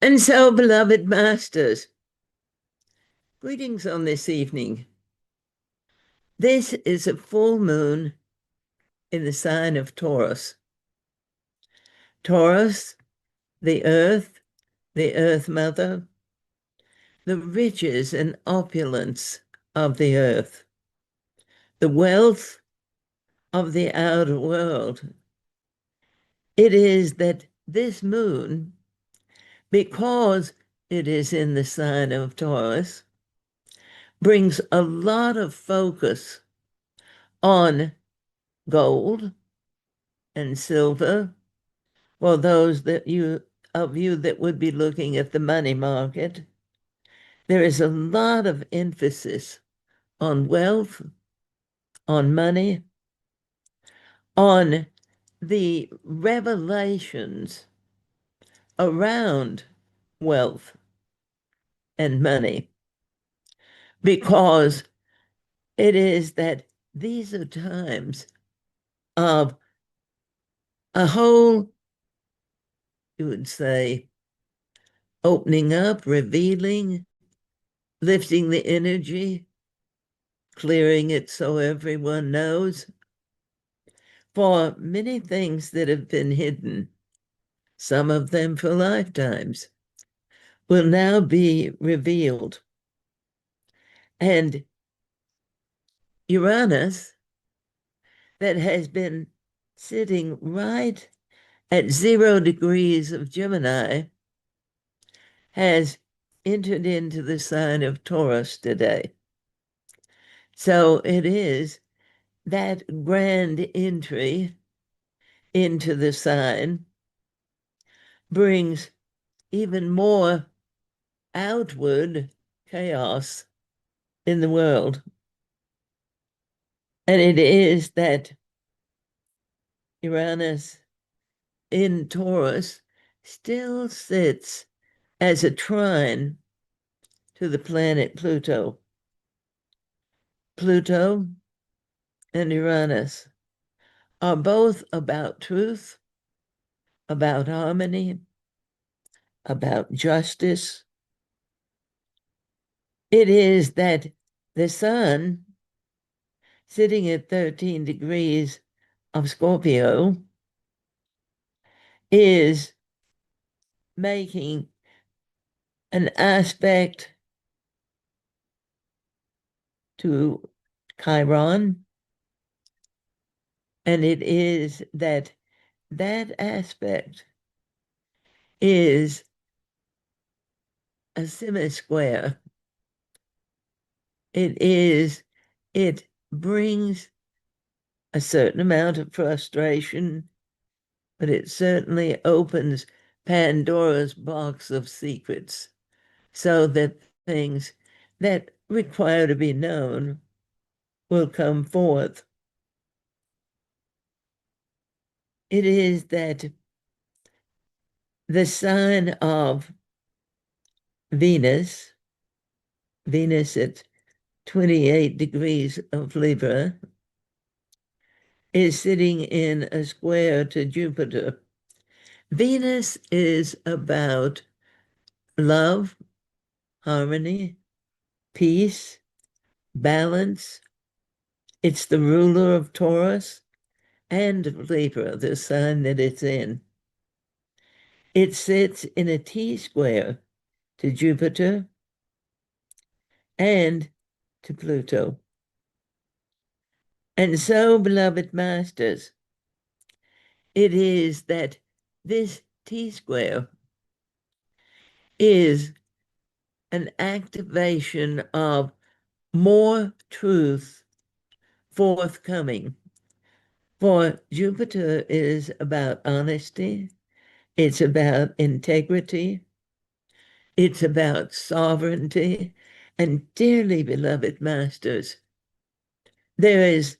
And so, beloved masters, greetings on this evening. This is a full moon in the sign of Taurus. Taurus, the Earth Mother, the riches and opulence of the earth, the wealth of the outer world. It is that this moon, because it is in the sign of Taurus, brings a lot of focus on gold and silver for those of you that would be looking at the money market. There is a lot of emphasis on wealth, on money, on the revelations around wealth and money, because it is that these are times of a whole, you would say, opening up, revealing, lifting the energy, clearing it so everyone knows, for many things that have been hidden, some of them for lifetimes, will now be revealed. And Uranus, that has been sitting right at 0 degrees of Gemini, has entered into the sign of Taurus today. So it is that grand entry into the sign brings even more outward chaos in the world. And it is that Uranus in Taurus still sits as a trine to the planet Pluto. Pluto and Uranus are both about truth, about harmony, about justice. It is that the sun, sitting at 13 degrees of Scorpio, is making an aspect to Chiron, and it is that aspect is a semi-square. It brings a certain amount of frustration, but it certainly opens Pandora's box of secrets so that things that require to be known will come forth. It is that the sign of Venus, Venus at 28 degrees of Libra, is sitting in a square to Jupiter. Venus is about love, harmony, peace, balance. It's the ruler of Taurus and of Libra, the sign that it's in. It sits in a T-square to Jupiter and to Pluto. And so, beloved masters, it is that this T-square is an activation of more truth forthcoming. For Jupiter is about honesty, it's about integrity, it's about sovereignty, and dearly beloved masters, there is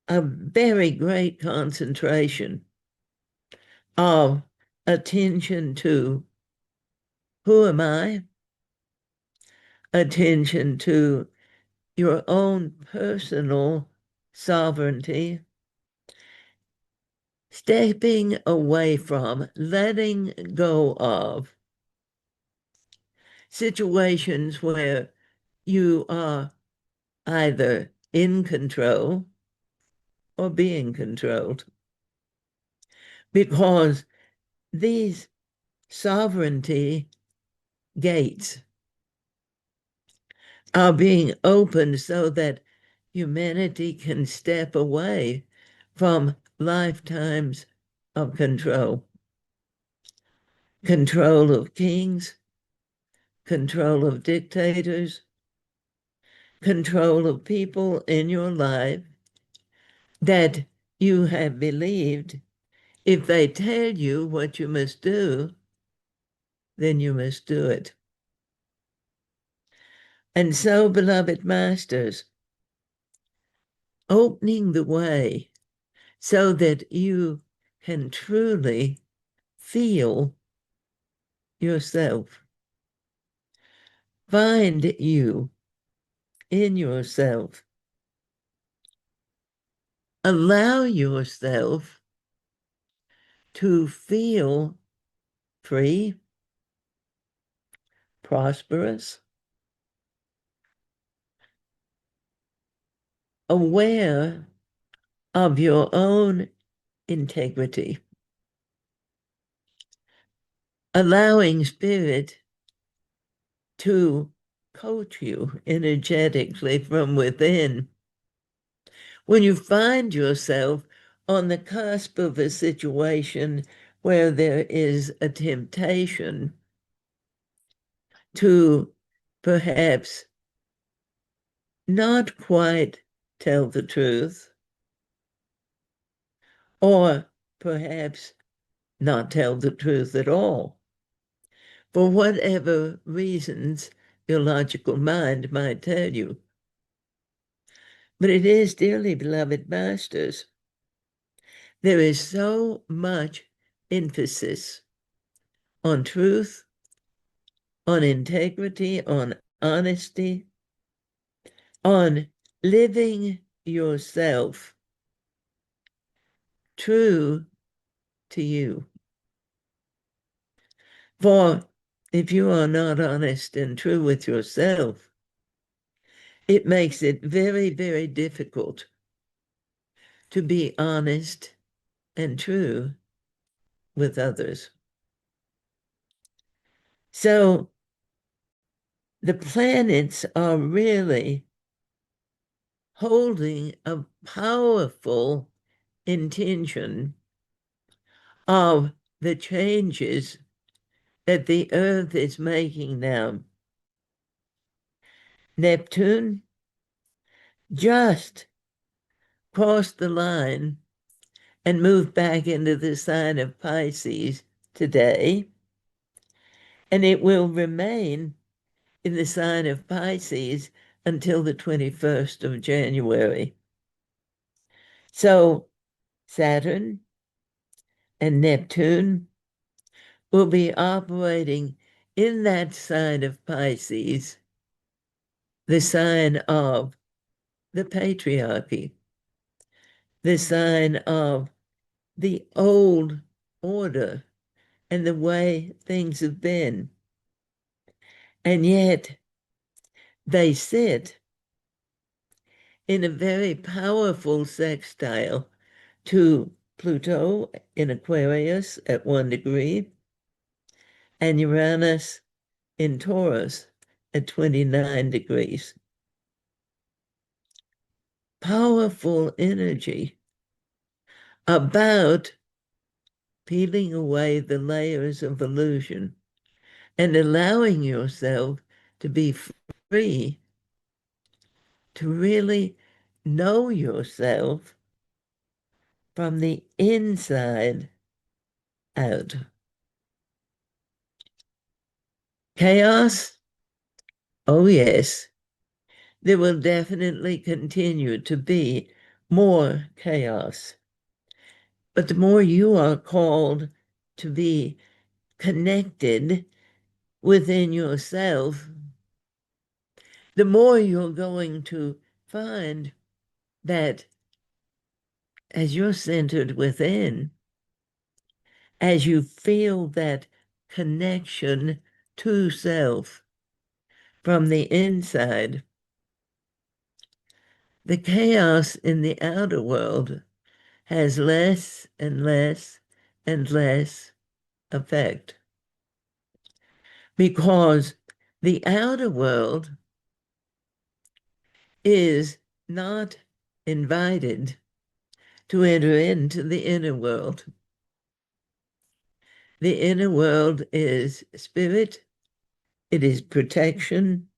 a very great concentration of attention to who am I, attention to your own personal sovereignty, stepping away from, letting go of situations where you are either in control or being controlled. Because these sovereignty gates are being opened so that humanity can step away from lifetimes of control. Control of kings, control of dictators, control of people in your life that you have believed if they tell you what you must do, then you must do it. And so, beloved masters, opening the way so that you can truly feel yourself. Find you in yourself. Allow yourself to feel free, prosperous, aware of your own integrity, allowing spirit to coach you energetically from within. When you find yourself on the cusp of a situation where there is a temptation to perhaps not quite tell the truth, or perhaps not tell the truth at all, for whatever reasons your logical mind might tell you. But it is, dearly beloved masters, there is so much emphasis on truth, on integrity, on honesty, on living yourself true to you. For if you are not honest and true with yourself, it makes it very, very difficult to be honest and true with others. So the planets are really holding a powerful intention of the changes that the Earth is making now. Neptune just crossed the line and moved back into the sign of Pisces today, and it will remain in the sign of Pisces until the 21st of January. So Saturn and Neptune will be operating in that sign of Pisces, the sign of the patriarchy, the sign of the old order and the way things have been. And yet they sit in a very powerful sextile to Pluto in Aquarius at 1 degree and Uranus in Taurus at 29 degrees. Powerful energy about peeling away the layers of illusion and allowing yourself to be free to really know yourself from the inside out. Chaos? Oh, yes. There will definitely continue to be more chaos. But the more you are called to be connected within yourself, the more you're going to find that as you're centered within, as you feel that connection to self, from the inside, the chaos in the outer world has less and less and less effect because the outer world is not invited to enter into the inner world. The inner world is spirit, it is protection,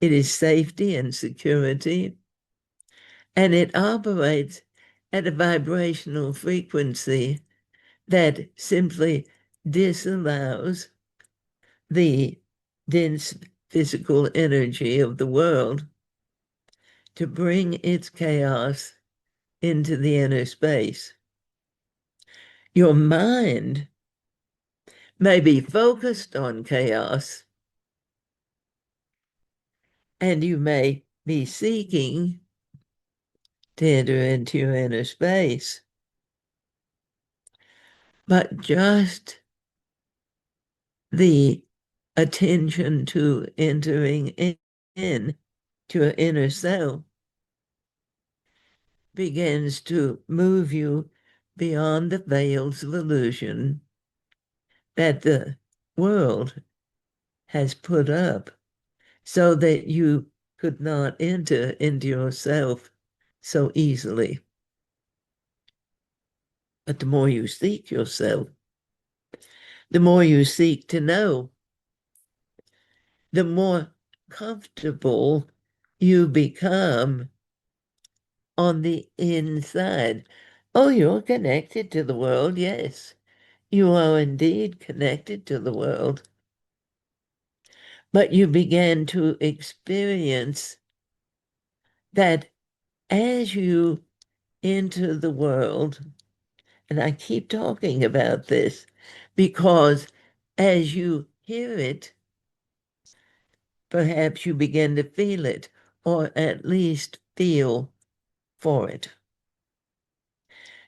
it is safety and security, and it operates at a vibrational frequency that simply disallows the dense physical energy of the world to bring its chaos into the inner space. Your mind may be focused on chaos, and you may be seeking to enter into your inner space. But just the attention to entering in to your inner self begins to move you beyond the veils of illusion that the world has put up so that you could not enter into yourself so easily. But the more you seek yourself, the more you seek to know, the more comfortable you become on the inside. Oh, you're connected to the world, yes. You are indeed connected to the world. But you began to experience that as you enter the world, and I keep talking about this because as you hear it, perhaps you begin to feel it, or at least feel for it.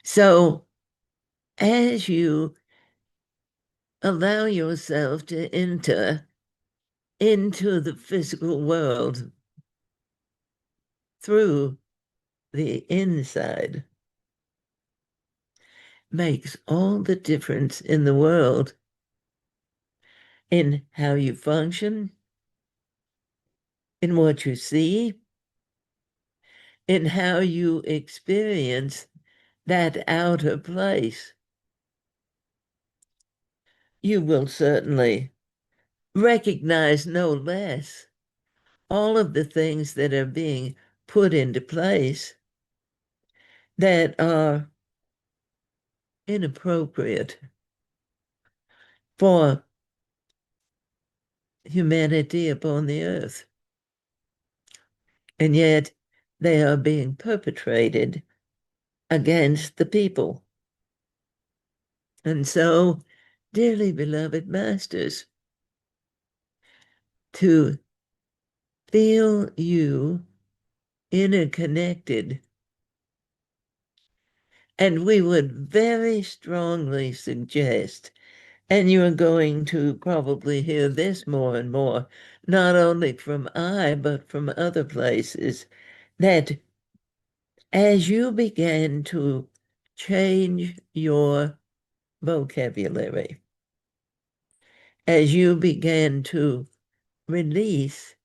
So as you allow yourself to enter into the physical world through the inside, makes all the difference in the world in how you function, in what you see, in how you experience that outer place. You will certainly recognize no less all of the things that are being put into place that are inappropriate for humanity upon the earth. And yet they are being perpetrated against the people. And so, dearly beloved masters, to feel you interconnected, and we would very strongly suggest, and you're going to probably hear this more and more, not only from I, but from other places, that as you begin to change your vocabulary, as you begin to release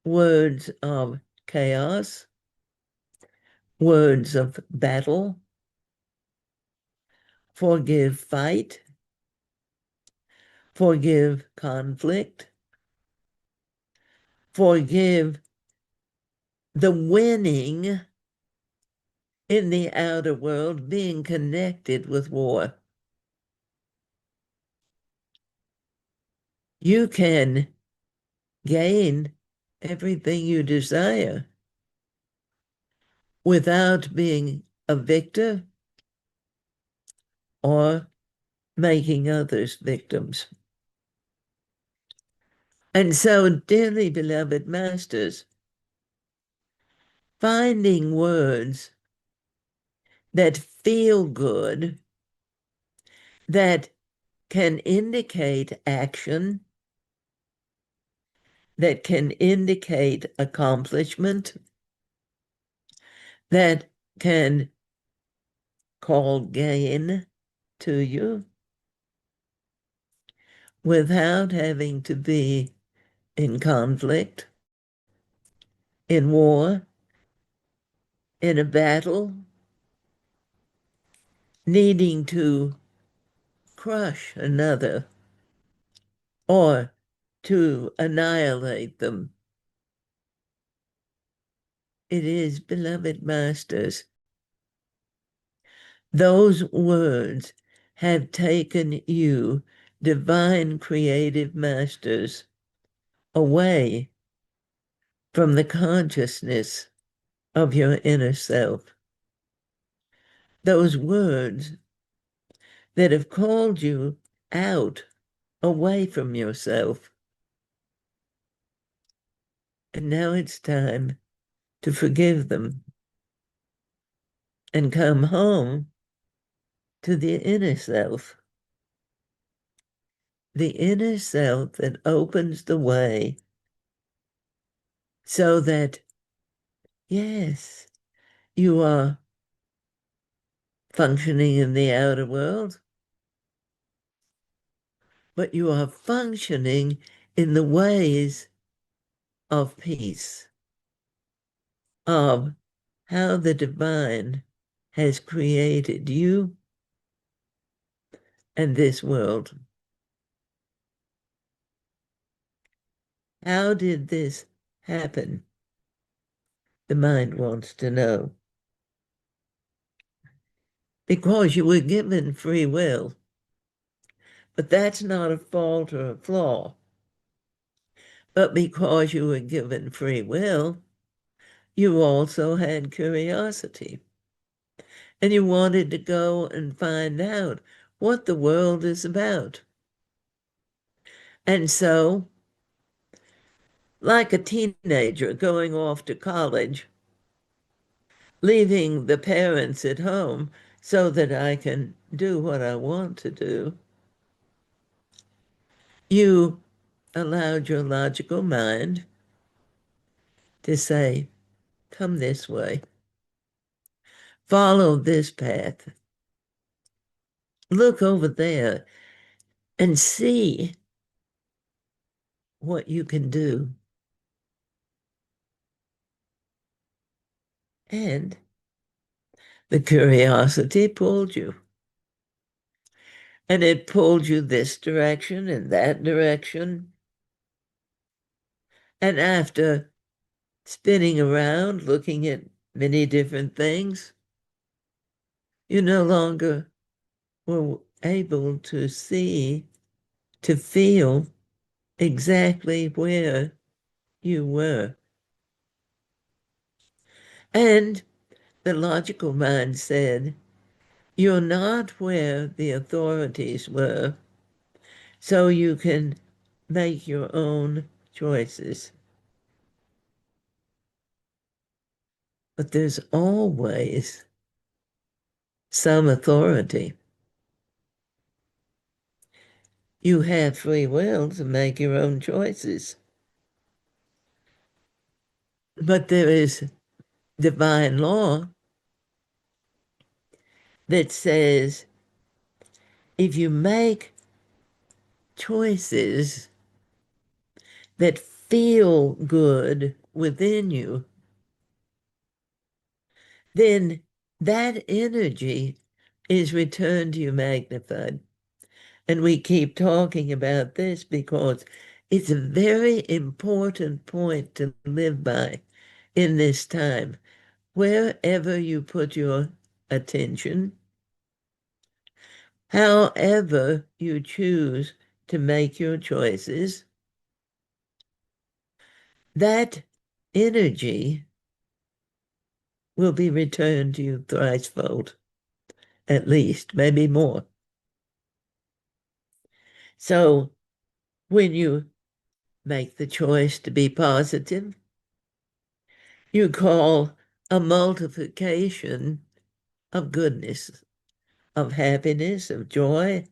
words of chaos, words of battle, forgive fight, forgive conflict, forgive the winning in the outer world being connected with war. You can gain everything you desire without being a victor or making others victims. And so, dearly beloved masters, finding words that feel good, that can indicate action, that can indicate accomplishment, that can call gain to you without having to be in conflict, in war, in a battle, needing to crush another or to annihilate them. It is, beloved masters, those words have taken you, divine creative masters, away from the consciousness of your inner self. Those words that have called you out, away from yourself. And now it's time to forgive them and come home to the inner self. The inner self that opens the way so that, yes, you are functioning in the outer world, but you are functioning in the ways of peace, of how the divine has created you and this world. How did this happen? The mind wants to know. Because you were given free will. But that's not a fault or a flaw. But because you were given free will, you also had curiosity. And you wanted to go and find out what the world is about. And so, like a teenager going off to college, leaving the parents at home so that I can do what I want to do, you allowed your logical mind to say, come this way, follow this path, look over there and see what you can do. And the curiosity pulled you. And it pulled you this direction and that direction. And after spinning around, looking at many different things, you no longer were able to see, to feel exactly where you were. And the logical mind said, you're not where the authorities were, so you can make your own choices. But there's always some authority. You have free will to make your own choices. But there is divine law that says if you make choices that feel good within you, then that energy is returned to you magnified. And we keep talking about this because it's a very important point to live by in this time. Wherever you put your attention, however you choose to make your choices, that energy will be returned to you thricefold, at least, maybe more. So when you make the choice to be positive, you call a multiplication of goodness, of happiness, of joy,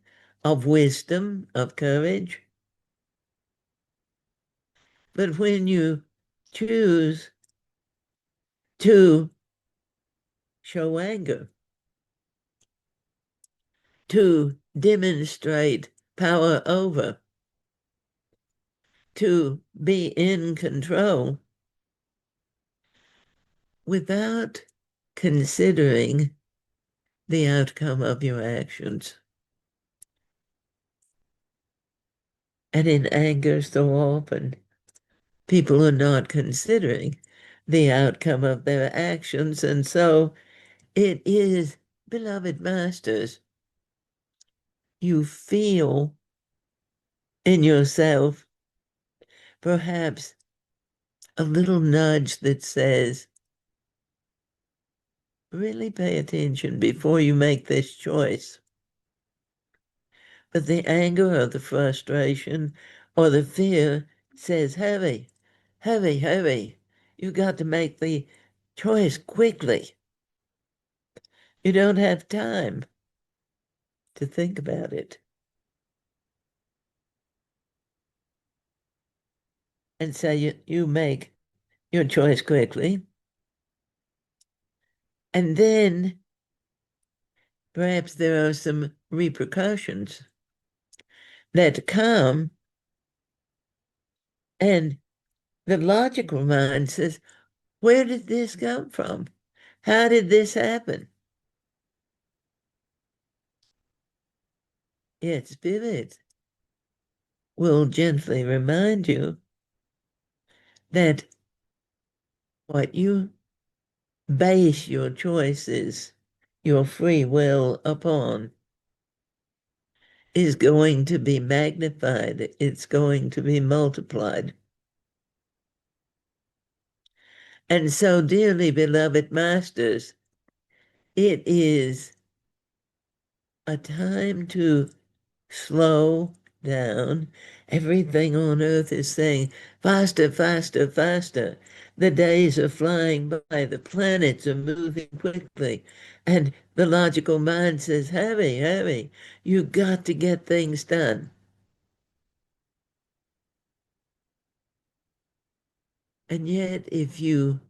of wisdom, of courage. But when you choose to show anger, to demonstrate power over, to be in control without considering the outcome of your actions. And in anger, so often, people are not considering the outcome of their actions. And so it is, beloved masters, you feel in yourself perhaps a little nudge that says, really pay attention before you make this choice. But the anger or the frustration or the fear says, hurry, hurry, hurry. You got to make the choice quickly. You don't have time to think about it. And so you make your choice quickly. And then perhaps there are some repercussions that come, and the logical mind says, where did this come from? How did this happen? Yet spirit will gently remind you that what you base your choices, your free will upon, is going to be magnified. It's going to be multiplied. And so, dearly beloved masters, it is a time to slow down. Everything on earth is saying, faster, faster, faster. The days are flying by, the planets are moving quickly. And the logical mind says, hurry, hurry. You got to get things done. And yet, if you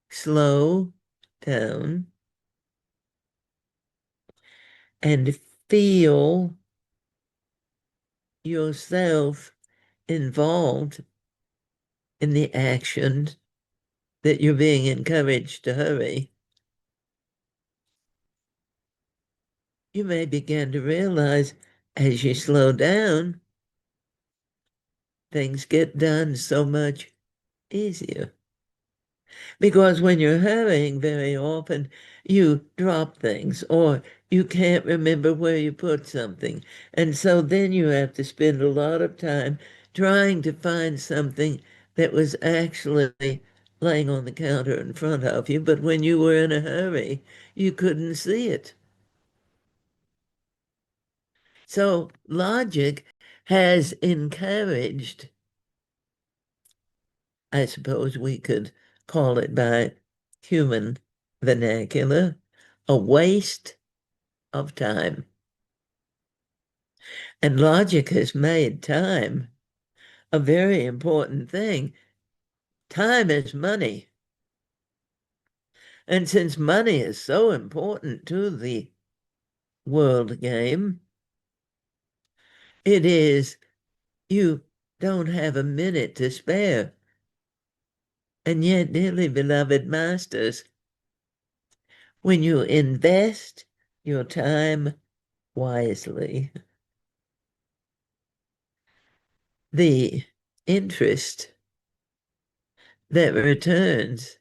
slow down and feel yourself involved in the action that you're being encouraged to hurry, you may begin to realize as you slow down, things get done so much easier. Because when you're hurrying, very often you drop things or you can't remember where you put something. And so then you have to spend a lot of time trying to find something that was actually laying on the counter in front of you. But when you were in a hurry, you couldn't see it. So logic has encouraged, I suppose we could call it by human vernacular, a waste of time. And logic has made time a very important thing. Time is money. And since money is so important to the world game, it is, you don't have a minute to spare. And yet, dearly beloved masters, when you invest your time wisely, the interest that returns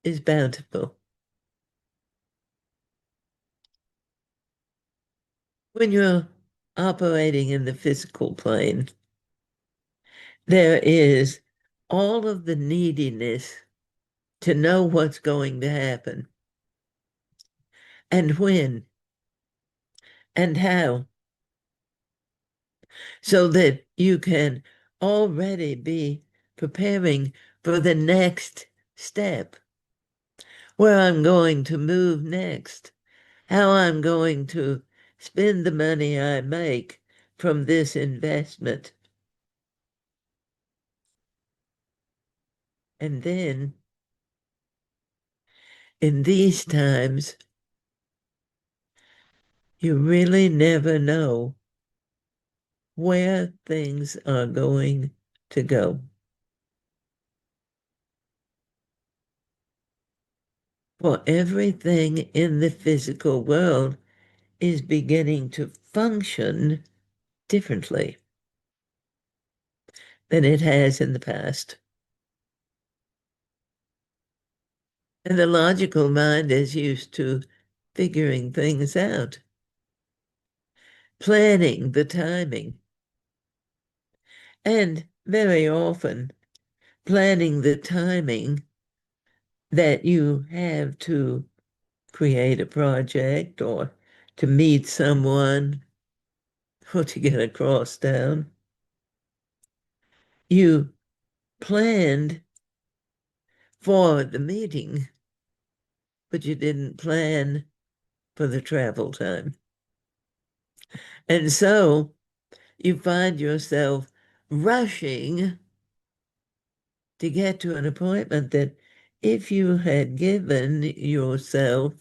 is bountiful. When you're operating in the physical plane, there is all of the neediness to know what's going to happen and when and how, so that you can already be preparing for the next step, where I'm going to move next, how I'm going to spend the money I make from this investment. And then in these times, you really never know where things are going to go. For everything in the physical world is beginning to function differently than it has in the past. And the logical mind is used to figuring things out, planning the timing, and very often planning the timing that you have to create a project or to meet someone or to get a cross down. You planned for the meeting, but you didn't plan for the travel time. And so you find yourself rushing to get to an appointment that if you had given yourself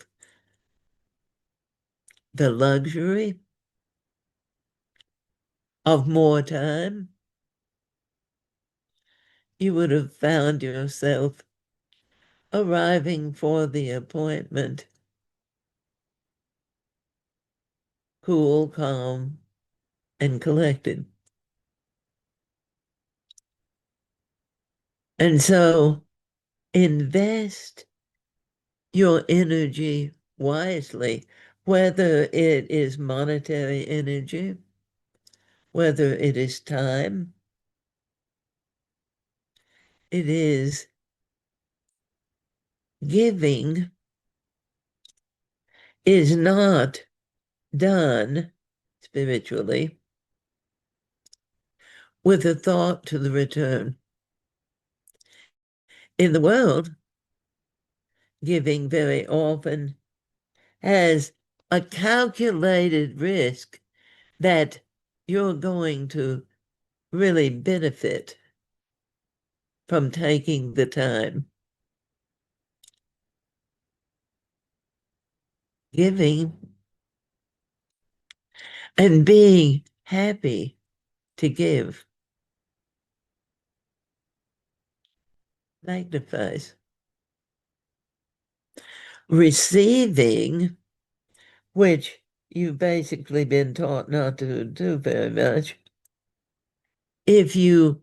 the luxury of more time, you would have found yourself arriving for the appointment cool, calm, and collected. And so invest your energy wisely, whether it is monetary energy, whether it is time, it is giving is not done spiritually with a thought to the return. In the world, giving very often has a calculated risk that you're going to really benefit from taking the time. Giving and being happy to give magnifies. Receiving, which you've basically been taught not to do very much, if you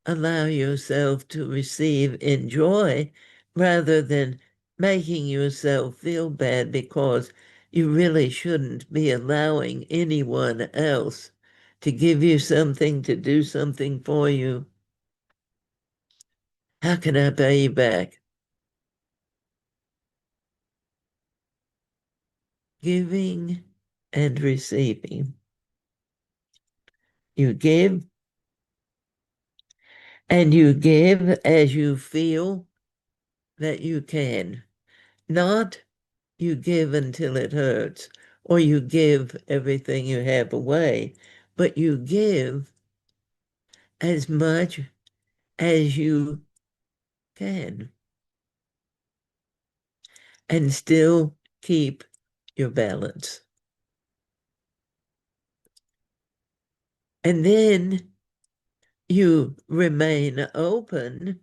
allow yourself to receive in joy rather than making yourself feel bad because you really shouldn't be allowing anyone else to give you something, to do something for you. How can I pay you back? Giving and receiving. You give and you give as you feel that you can. Not you give until it hurts or you give everything you have away, but you give as much as you can and still keep your balance. And then you remain open,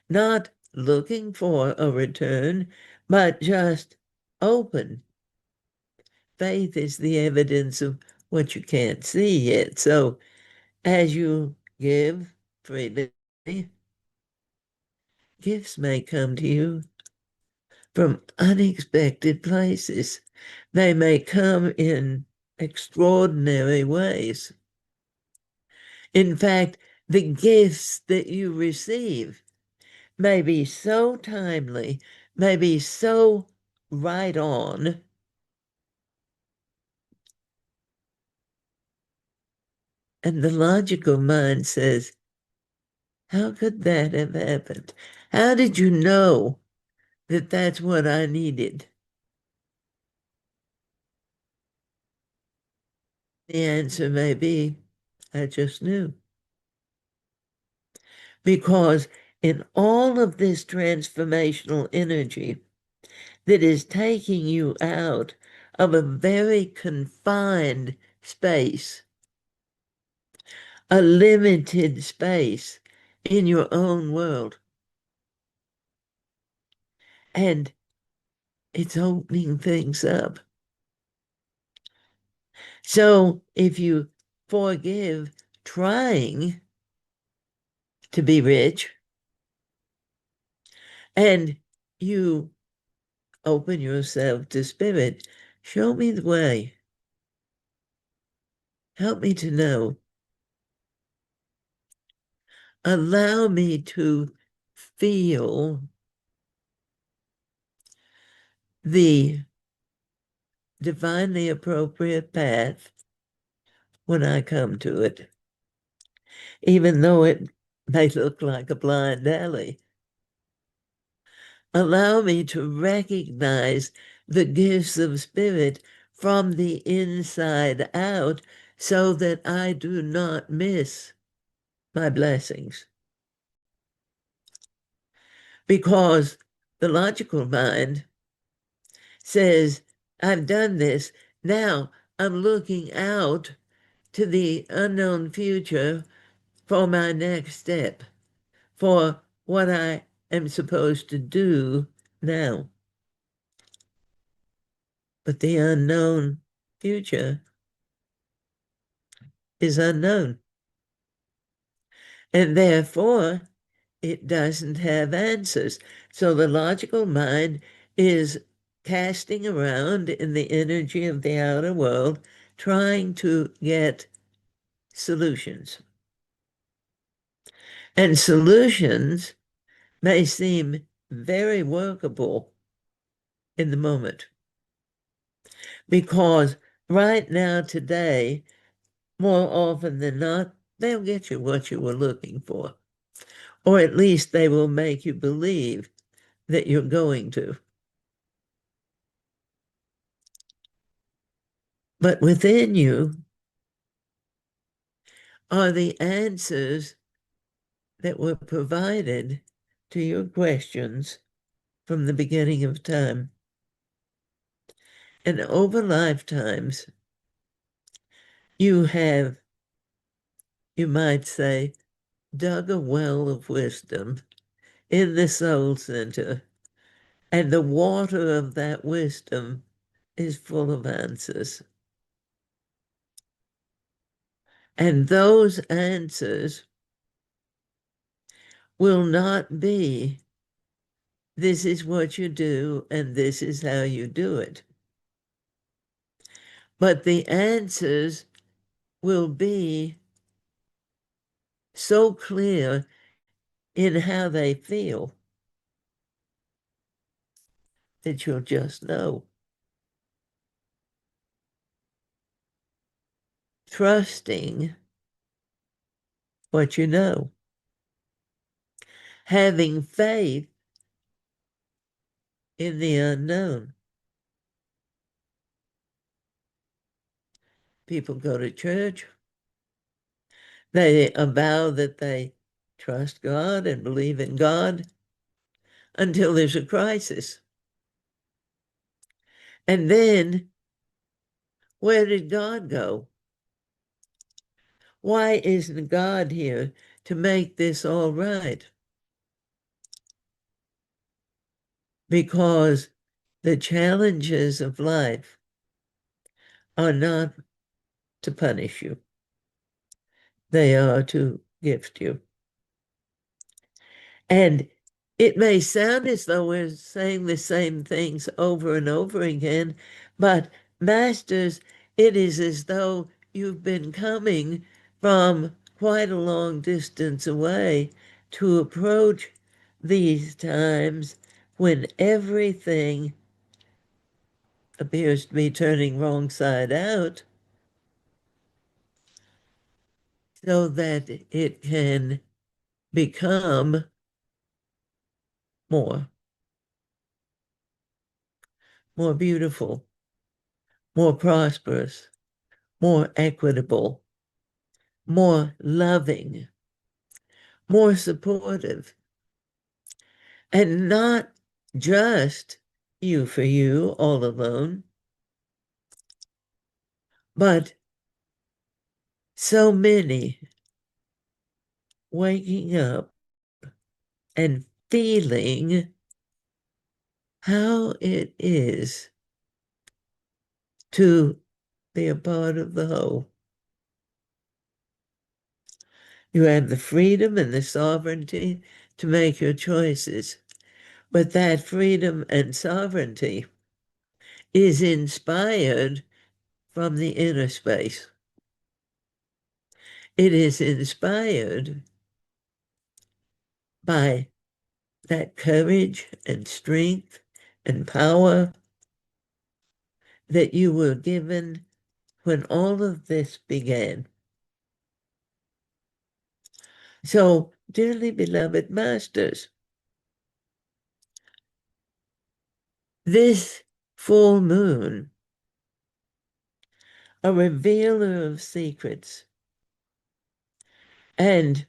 not looking for a return, but just open. Faith is the evidence of what you can't see yet. So as you give freely, gifts may come to you from unexpected places. They may come in extraordinary ways. In fact, the gifts that you receive may be so timely, may be so right on, and the logical mind says, how could that have happened? How did you know that that's what I needed? The answer may be, I just knew. Because in all of this transformational energy that is taking you out of a very confined space, a limited space in your own world, and it's opening things up. So if you forgive trying to be rich and you open yourself to spirit, show me the way. Help me to know. Allow me to feel the divinely appropriate path when I come to it, even though it may look like a blind alley. Allow me to recognize the gifts of spirit from the inside out so that I do not miss my blessings. Because the logical mind says, I've done this. Now I'm looking out to the unknown future for my next step, for what I am supposed to do now. But the unknown future is unknown. And therefore, it doesn't have answers. So the logical mind is casting around in the energy of the outer world, trying to get solutions. And solutions may seem very workable in the moment. Because right now, today, more often than not, they'll get you what you were looking for. Or at least they will make you believe that you're going to. But within you are the answers that were provided to your questions from the beginning of time. And over lifetimes, you have, you might say, dug a well of wisdom in the soul center, and the water of that wisdom is full of answers. And those answers will not be, this is what you do and this is how you do it. But the answers will be so clear in how they feel that you'll just know. Trusting what you know. Having faith in the unknown. People go to church. They avow that they trust God and believe in God until there's a crisis. And then, where did God go? Why isn't God here to make this all right? Because the challenges of life are not to punish you. They are to gift you. And it may sound as though we're saying the same things over and over again, but masters, it is as though you've been coming from quite a long distance away to approach these times when everything appears to be turning wrong side out, so that it can become more, more beautiful, more prosperous, more equitable, more loving, more supportive, and not just you for you all alone, but so many waking up and feeling how it is to be a part of the whole. You have the freedom and the sovereignty to make your choices, but that freedom and sovereignty is inspired from the inner space. It is inspired by that courage and strength and power that you were given when all of this began. So, dearly beloved masters, this full moon, a revealer of secrets, and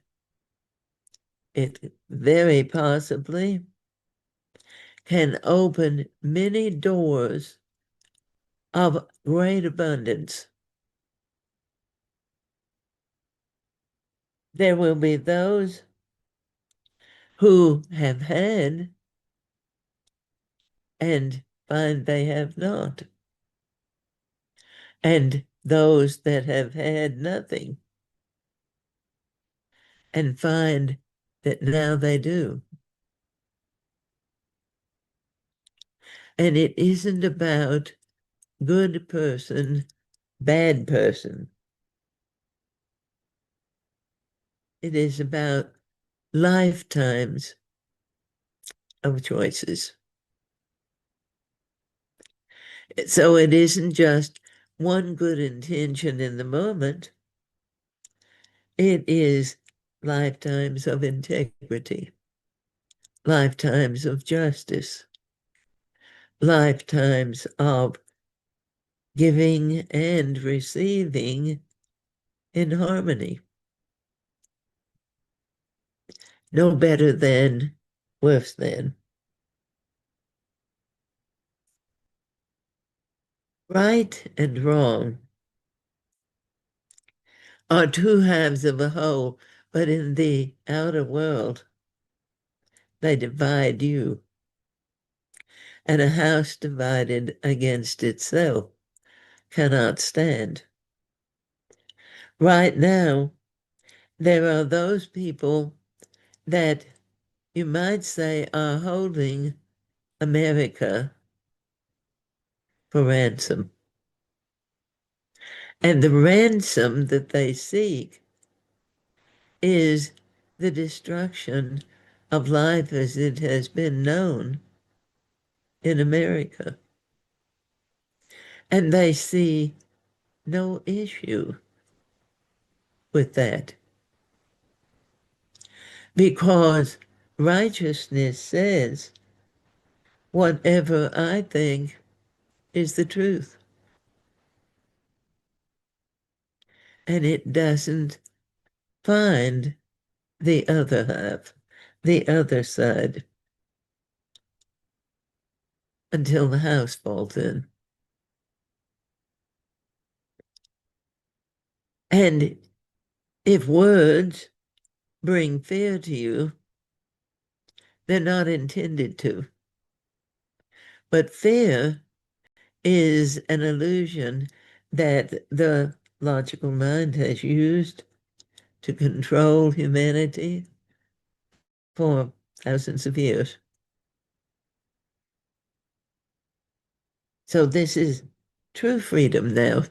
it very possibly can open many doors of great abundance. There will be those who have had and find they have not, and those that have had nothing and find that now they do. And it isn't about good person, bad person. It is about lifetimes of choices. So it isn't just one good intention in the moment. It is lifetimes of integrity, lifetimes of justice, lifetimes of giving and receiving in harmony. No better than, worse than. Right and wrong are two halves of a whole, but in the outer world, they divide you. And a house divided against itself cannot stand. Right now, there are those people that you might say are holding America for ransom. And the ransom that they seek is the destruction of life as it has been known in America. And they see no issue with that because righteousness says whatever I think is the truth. And it doesn't find the other half, the other side, until the house falls in. And if words bring fear to you, they're not intended to. But fear is an illusion that the logical mind has used to control humanity for thousands of years. So this is true freedom now.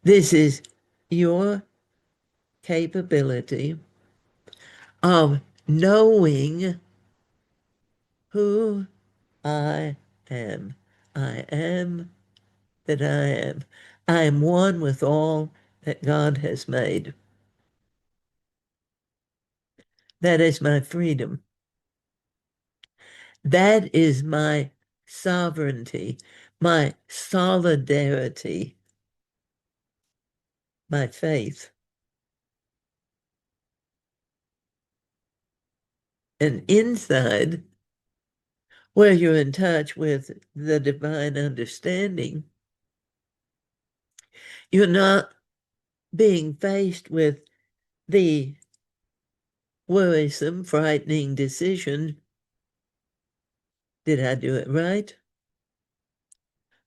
This is your capability of knowing who I am. I am that I am. I am one with all that God has made. That is my freedom. That is my sovereignty, my solidarity, my faith. And inside, where you're in touch with the divine understanding, you're not being faced with the worrisome, frightening decision. Did I do it right?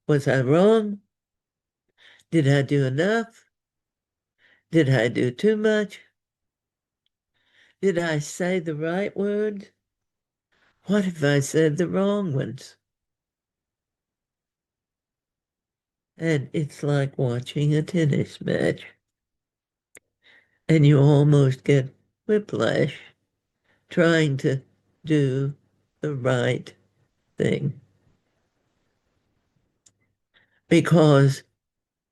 Was I wrong? Did I do enough? Did I do too much? Did I say the right words? What if I said the wrong ones? And it's like watching a tennis match, and you almost get whiplash trying to do the right thing. Because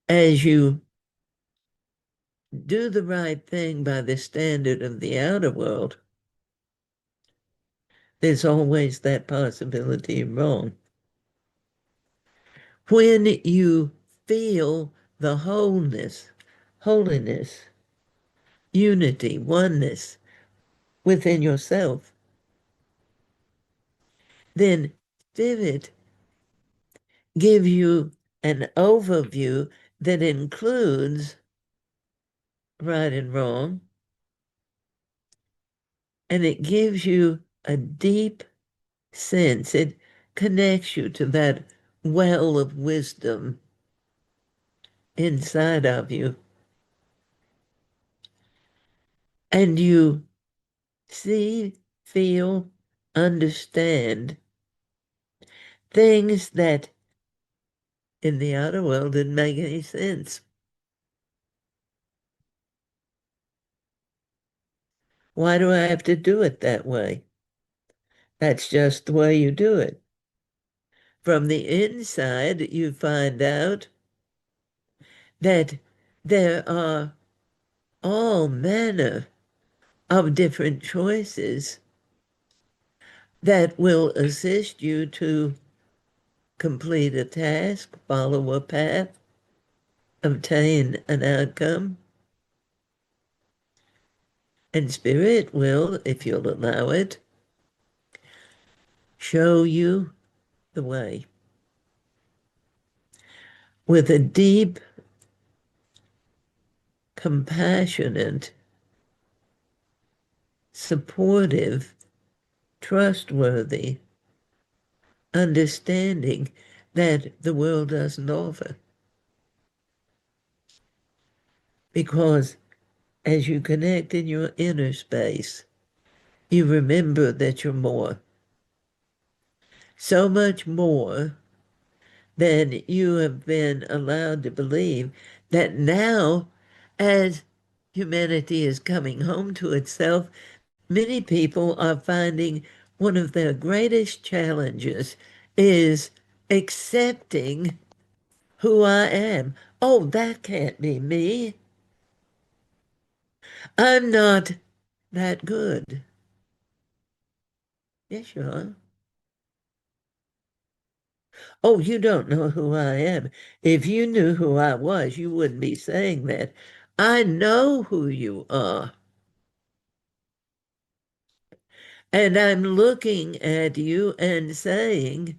as you do the right thing by the standard of the outer world, there's always that possibility of wrong. When you feel the wholeness, holiness, unity, oneness within yourself, then Spirit give you an overview that includes right and wrong, and it gives you a deep sense. It connects you to that well of wisdom inside of you. And you see, feel, understand things that in the outer world didn't make any sense. Why do I have to do it that way? That's just the way you do it. From the inside, you find out that there are all manner of different choices that will assist you to complete a task, follow a path, obtain an outcome. And Spirit will, if you'll allow it, show you the way with a deep, compassionate, supportive, trustworthy understanding that the world doesn't offer. Because as you connect in your inner space, you remember that you're more, so much more than you have been allowed to believe, that now, as humanity is coming home to itself, many people are finding one of their greatest challenges is accepting who I am. Oh, that can't be me. I'm not that good. Yes, you are. Oh, you don't know who I am. If you knew who I was, you wouldn't be saying that. I know who you are. And I'm looking at you and saying,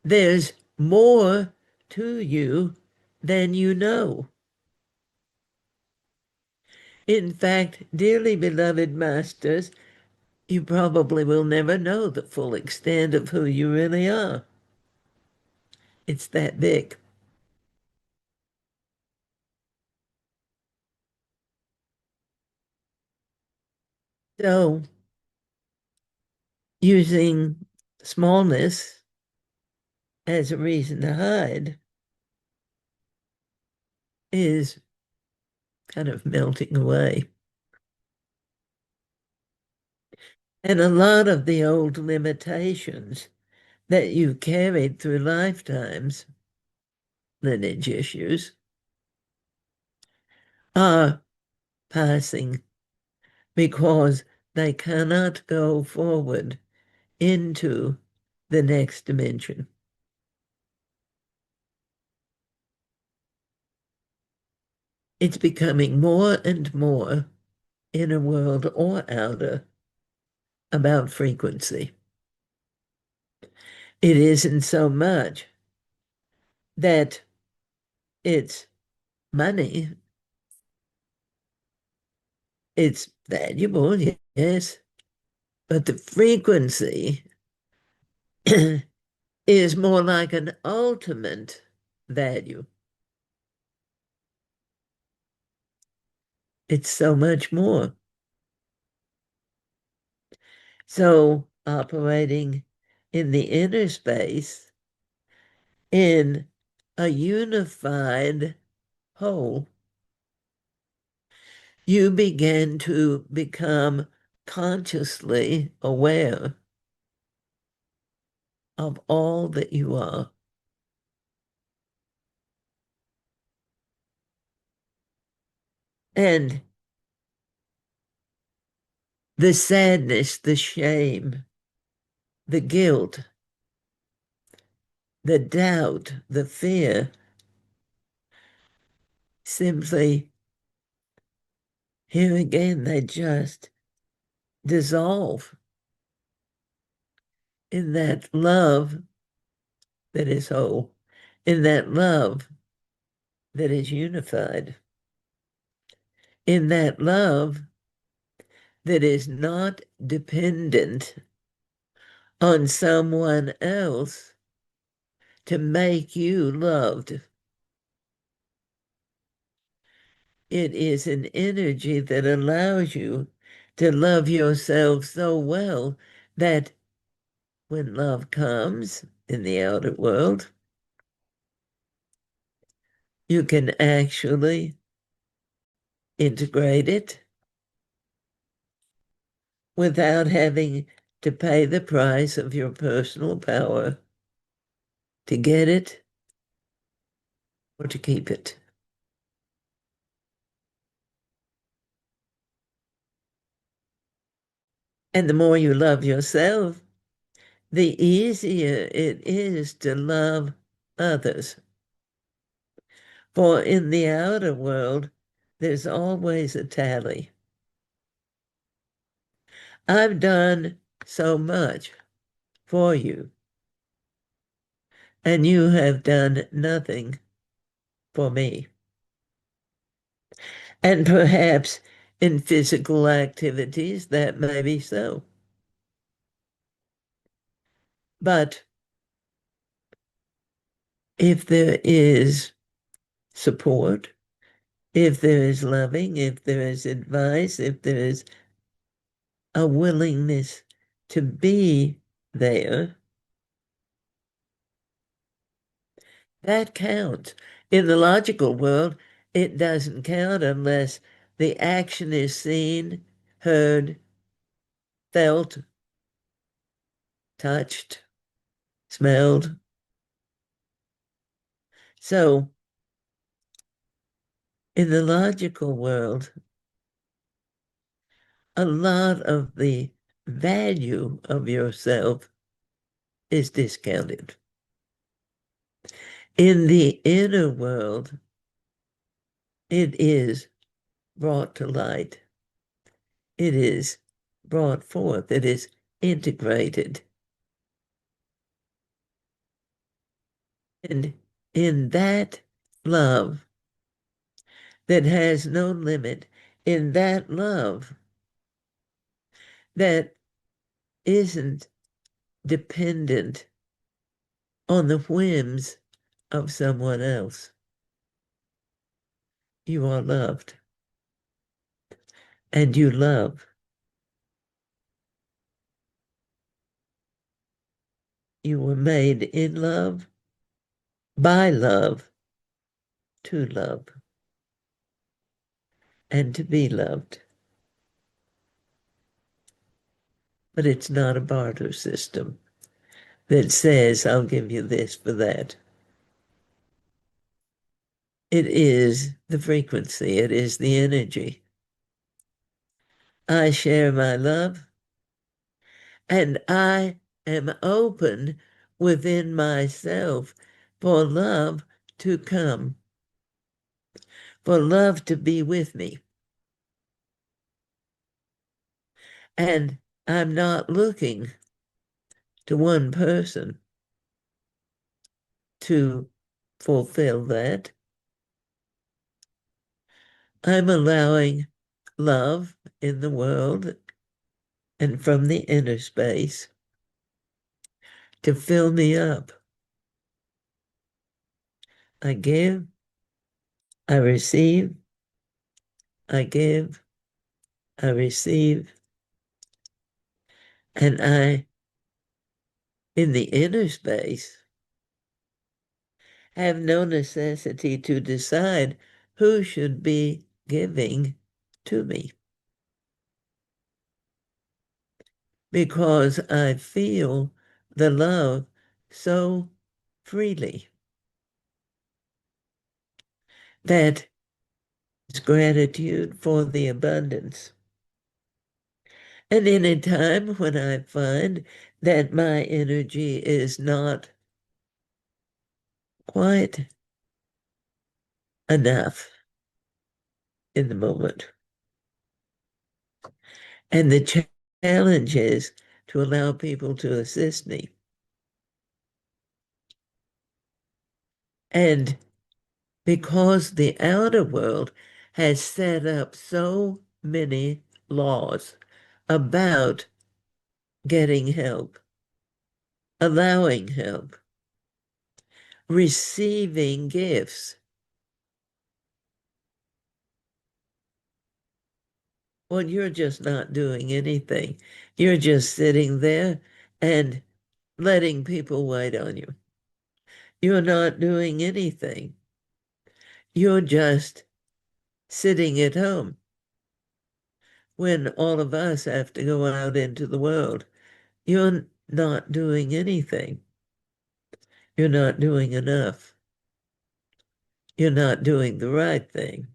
there's more to you than you know. In fact, dearly beloved masters, you probably will never know the full extent of who you really are. It's that big. So, using smallness as a reason to hide is kind of melting away. And a lot of the old limitations that you carried through lifetimes, lineage issues, are passing because they cannot go forward into the next dimension. It's becoming more and more, inner world or outer, about frequency. It isn't so much that it's money. It's valuable, yes, but the frequency is more like an ultimate value. It's so much more. So operating in the inner space in a unified whole, you begin to become consciously aware of all that you are. And the sadness, the shame, the guilt, the doubt, the fear, simply, here again, they just dissolve in that love that is whole, in that love that is unified, in that love that is not dependent on someone else to make you loved. It is an energy that allows you to love yourself so well that when love comes in the outer world, you can actually integrate it without having to pay the price of your personal power to get it or to keep it. And the more you love yourself, the easier it is to love others. For in the outer world, there's always a tally. I've done so much for you, and you have done nothing for me. And perhaps in physical activities, that may be so. But if there is support, if there is loving, if there is advice, if there is a willingness to be there, that counts. In the logical world, it doesn't count unless the action is seen, heard, felt, touched, smelled. So, in the logical world, a lot of the value of yourself is discounted. In the inner world, it is brought to light. It is brought forth. It is integrated. And in that love that has no limit, in that love that isn't dependent on the whims of someone else, you are loved. And you love. You were made in love, by love, to love, and to be loved. But it's not a barter system that says, I'll give you this for that. It is the frequency, it is the energy. I share my love, and I am open within myself for love to come, for love to be with me. And I'm not looking to one person to fulfill that. I'm allowing love in the world and from the inner space to fill me up. I give, I receive, I give, I receive, and in the inner space, have no necessity to decide who should be giving to me because I feel the love so freely that it's gratitude for the abundance. And in a time when I find that my energy is not quite enough in the moment, and the challenge is to allow people to assist me. And because the outer world has set up so many laws about getting help, allowing help, receiving gifts. Well, you're just not doing anything. You're just sitting there and letting people wait on you. You're not doing anything. You're just sitting at home when all of us have to go out into the world. You're not doing anything. You're not doing enough. You're not doing the right thing.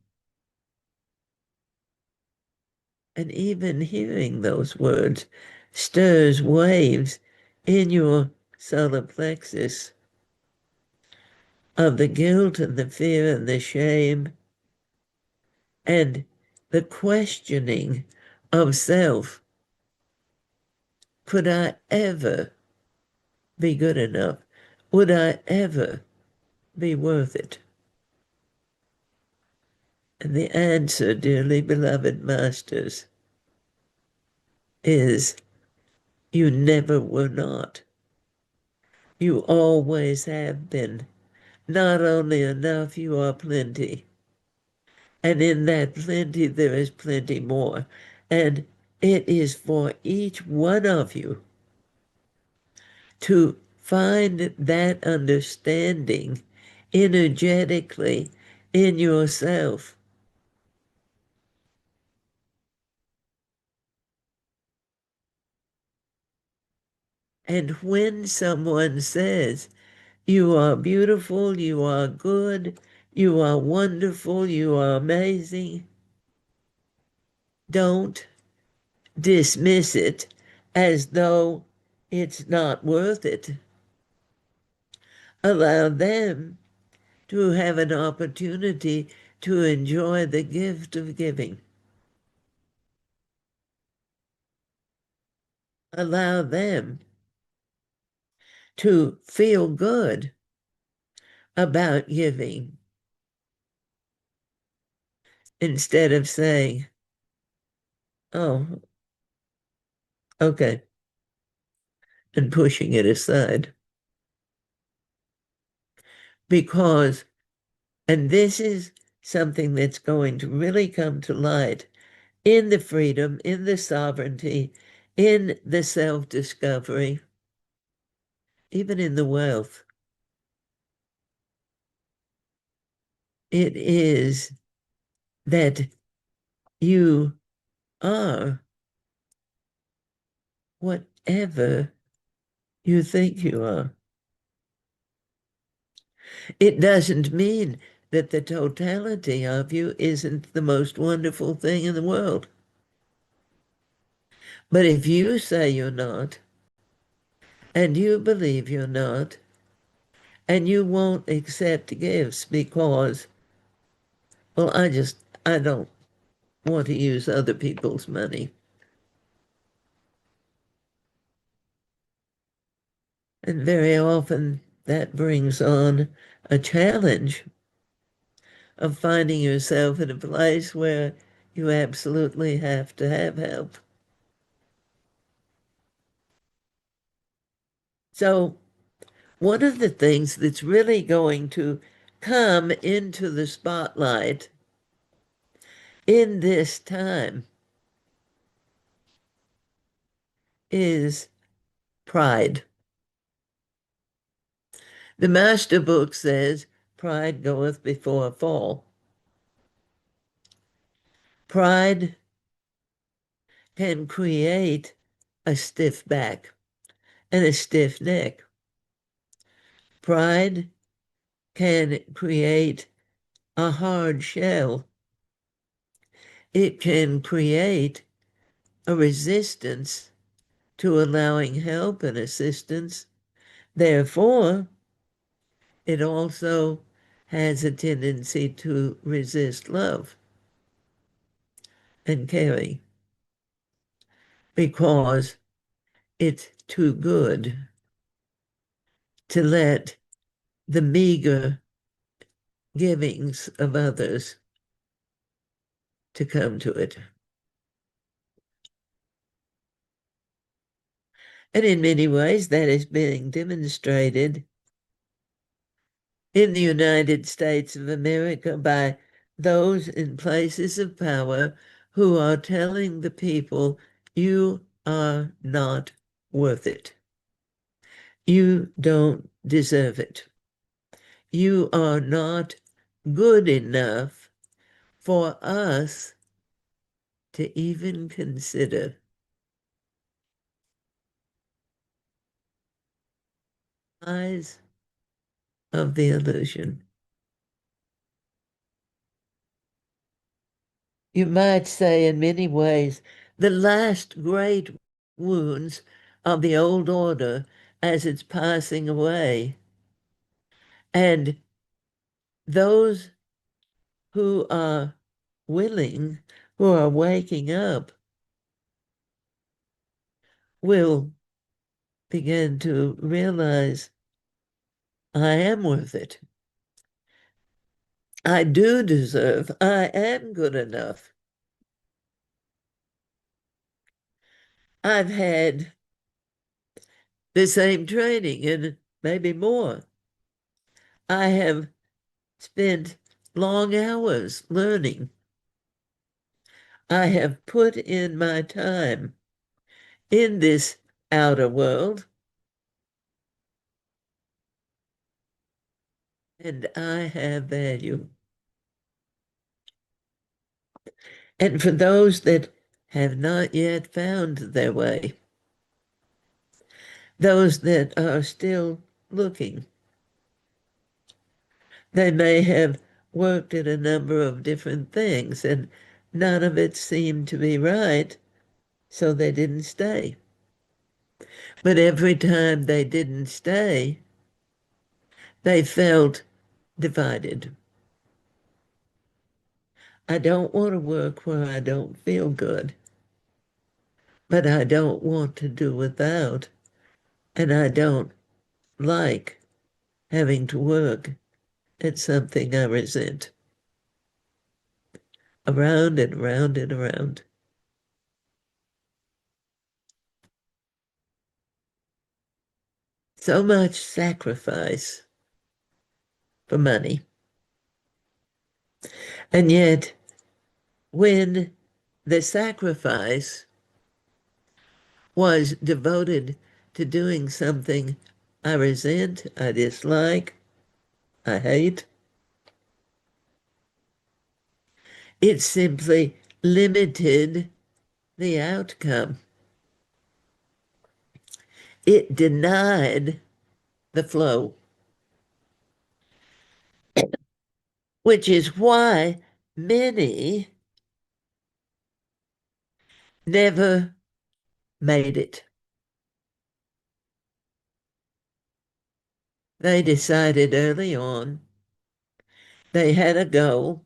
And even hearing those words stirs waves in your solar plexus of the guilt and the fear and the shame and the questioning of self. Could I ever be good enough? Would I ever be worth it? And the answer, dearly beloved masters, is you never were not. You always have been. Not only enough, you are plenty. And in that plenty, there is plenty more. And it is for each one of you to find that understanding energetically in yourself. And when someone says, you are beautiful, you are good, you are wonderful, you are amazing, don't dismiss it as though it's not worth it. Allow them to have an opportunity to enjoy the gift of giving. Allow them to feel good about giving instead of saying, oh, okay, and pushing it aside. Because, and this is something that's going to really come to light in the freedom, in the sovereignty, in the self-discovery, even in the wealth. It is that you are whatever you think you are. It doesn't mean that the totality of you isn't the most wonderful thing in the world. But if you say you're not, and you believe you're not, and you won't accept gifts because, well, I don't want to use other people's money. And very often that brings on a challenge of finding yourself in a place where you absolutely have to have help. So, one of the things that's really going to come into the spotlight in this time is pride. The master book says, pride goeth before a fall. Pride can create a stiff back and a stiff neck. Pride can create a hard shell. It can create a resistance to allowing help and assistance. Therefore, it also has a tendency to resist love and caring because it's too good to let the meager givings of others to come to it. And in many ways, that is being demonstrated in the United States of America by those in places of power who are telling the people, you are not worth it. You don't deserve it. You are not good enough for us to even consider. Eyes of the illusion. You might say, in many ways, the last great wounds of the old order as it's passing away. And those who are willing, who are waking up, will begin to realize I am worth it. I do deserve, I am good enough. I've had the same training and maybe more. I have spent long hours learning. I have put in my time in this outer world, and I have value. And for those that have not yet found their way, those that are still looking, they may have worked at a number of different things and none of it seemed to be right, so they didn't stay. But every time they didn't stay, they felt divided. I don't want to work where I don't feel good, but I don't want to do without, and I don't like having to work at something I resent. Around and around and around. So much sacrifice for money. And yet, when the sacrifice was devoted to doing something I resent, I dislike, I hate, it simply limited the outcome. It denied the flow, which is why many never made it. They decided early on they had a goal,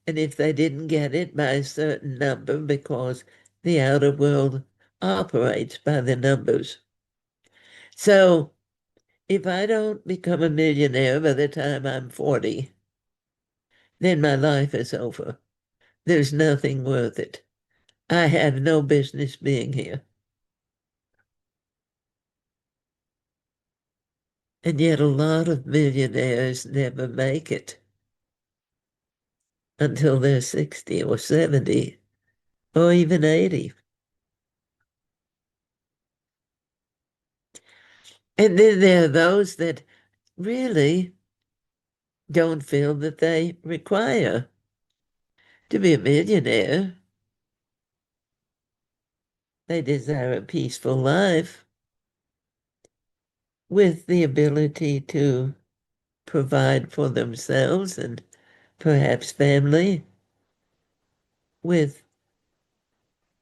and if they didn't get it by a certain number, because the outer world operates by the numbers, So if I don't become a millionaire by the time I'm 40, then my life is over. There's nothing worth it. I have no business being here. And yet a lot of millionaires never make it until they're 60 or 70 or even 80. And then there are those that really don't feel that they require to be a millionaire. They desire a peaceful life with the ability to provide for themselves and perhaps family with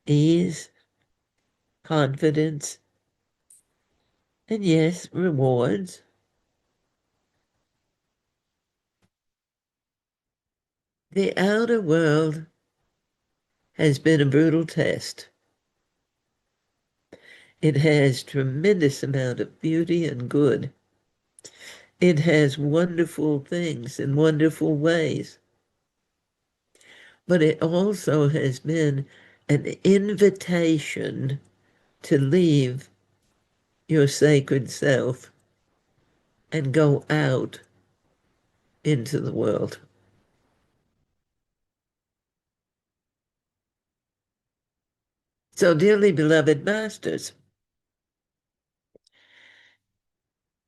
ease, confidence, and yes, rewards. The outer world has been a brutal test. It has tremendous amount of beauty and good. It has wonderful things in wonderful ways. But it also has been an invitation to leave your sacred self and go out into the world. So, dearly beloved masters,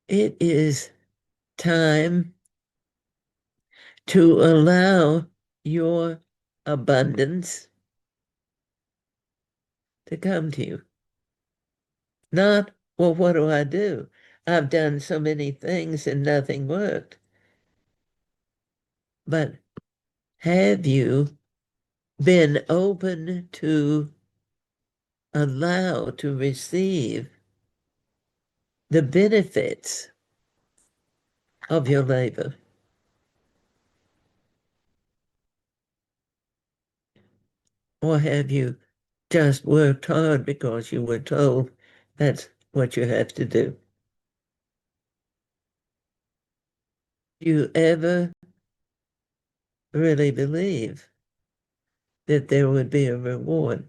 it is time to allow your abundance to come to you. Not, well, what do I do? I've done so many things and nothing worked. But have you been open to allow to receive the benefits of your labor? Or have you just worked hard because you were told that's what you have to do? Do you ever really believe that there would be a reward?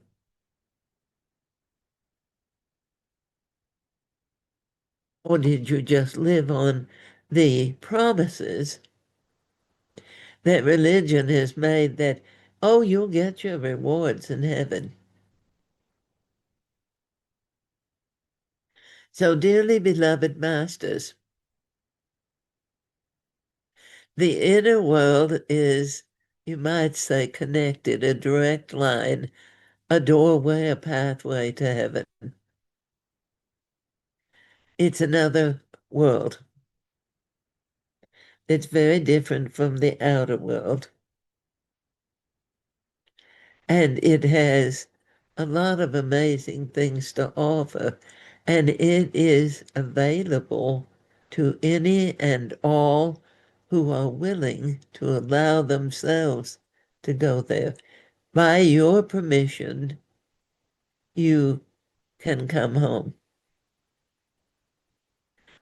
Or did you just live on the promises that religion has made that, oh, you'll get your rewards in heaven? So, dearly beloved masters, the inner world is, you might say, connected, a direct line, a doorway, a pathway to heaven. It's another world. It's very different from the outer world. And it has a lot of amazing things to offer. And it is available to any and all who are willing to allow themselves to go there. By your permission, you can come home.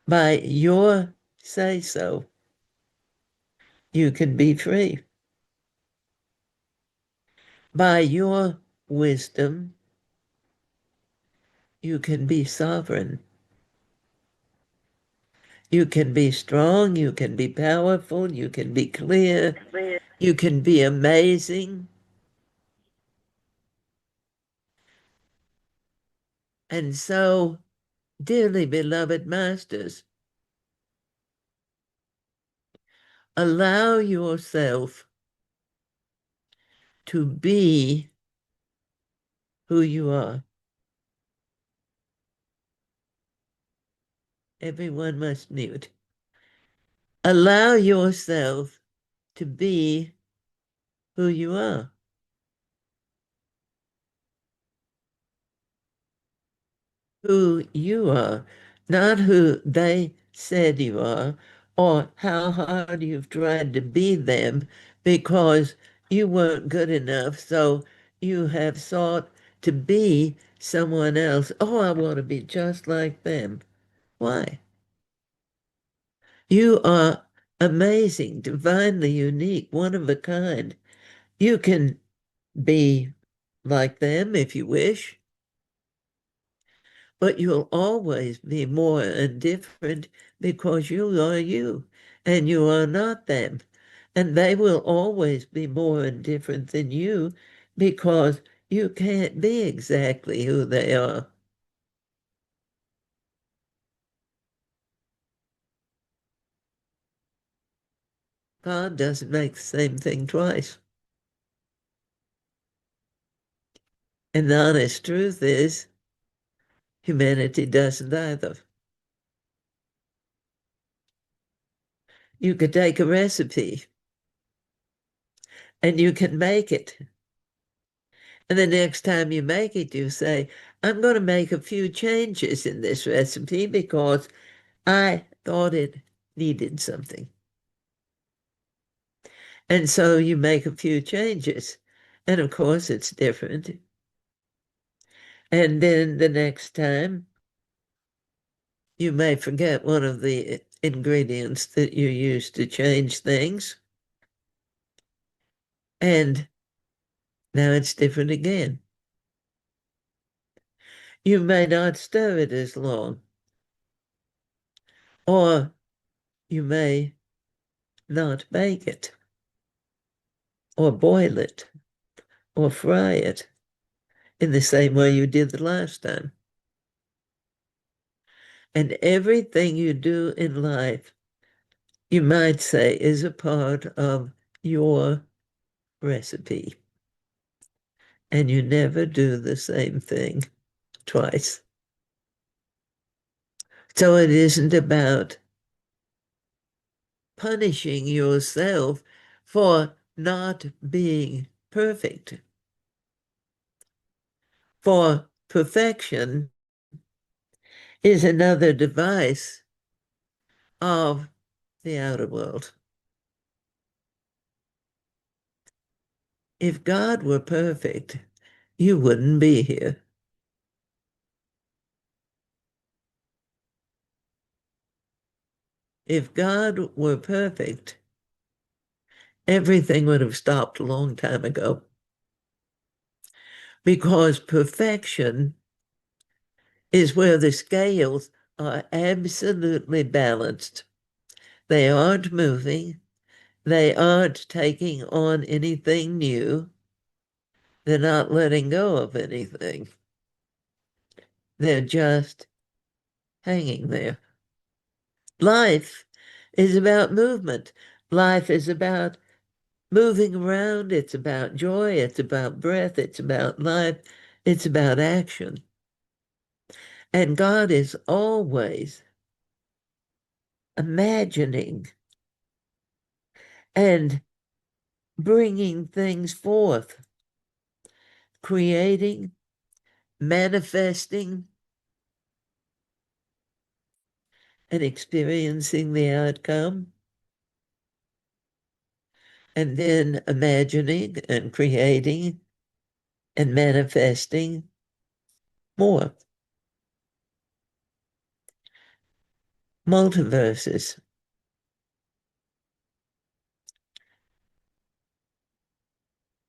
By your say so, you can be free. By your wisdom, you can be sovereign. You can be strong, you can be powerful, you can be clear, you can be amazing. And so, dearly beloved masters, allow yourself to be who you are. Everyone must mute. Allow yourself to be who you are. Who you are, not who they said you are, or how hard you've tried to be them because you weren't good enough, so you have sought to be someone else. Oh, I want to be just like them. Why? You are amazing, divinely unique, one of a kind. You can be like them if you wish, but you'll always be more and different because you are you and you are not them. And they will always be more and different than you because you can't be exactly who they are. God doesn't make the same thing twice. And the honest truth is, humanity doesn't either. You could take a recipe and you can make it. And the next time you make it, you say, I'm going to make a few changes in this recipe because I thought it needed something. And so you make a few changes. And of course, it's different. And then the next time, you may forget one of the ingredients that you used to change things. And now it's different again. You may not stir it as long, or you may not bake it, or boil it, or fry it in the same way you did the last time. And everything you do in life, you might say, is a part of your recipe. And you never do the same thing twice. So it isn't about punishing yourself for not being perfect. For perfection is another device of the outer world. If God were perfect, you wouldn't be here. If God were perfect, everything would have stopped a long time ago. Because perfection is where the scales are absolutely balanced. They aren't moving. They aren't taking on anything new. They're not letting go of anything. They're just hanging there. Life is about movement. Life is about moving around. It's about joy. It's about breath. It's about life. It's about action. And God is always imagining and bringing things forth, creating, manifesting, and experiencing the outcome, and then imagining and creating and manifesting more. Multiverses.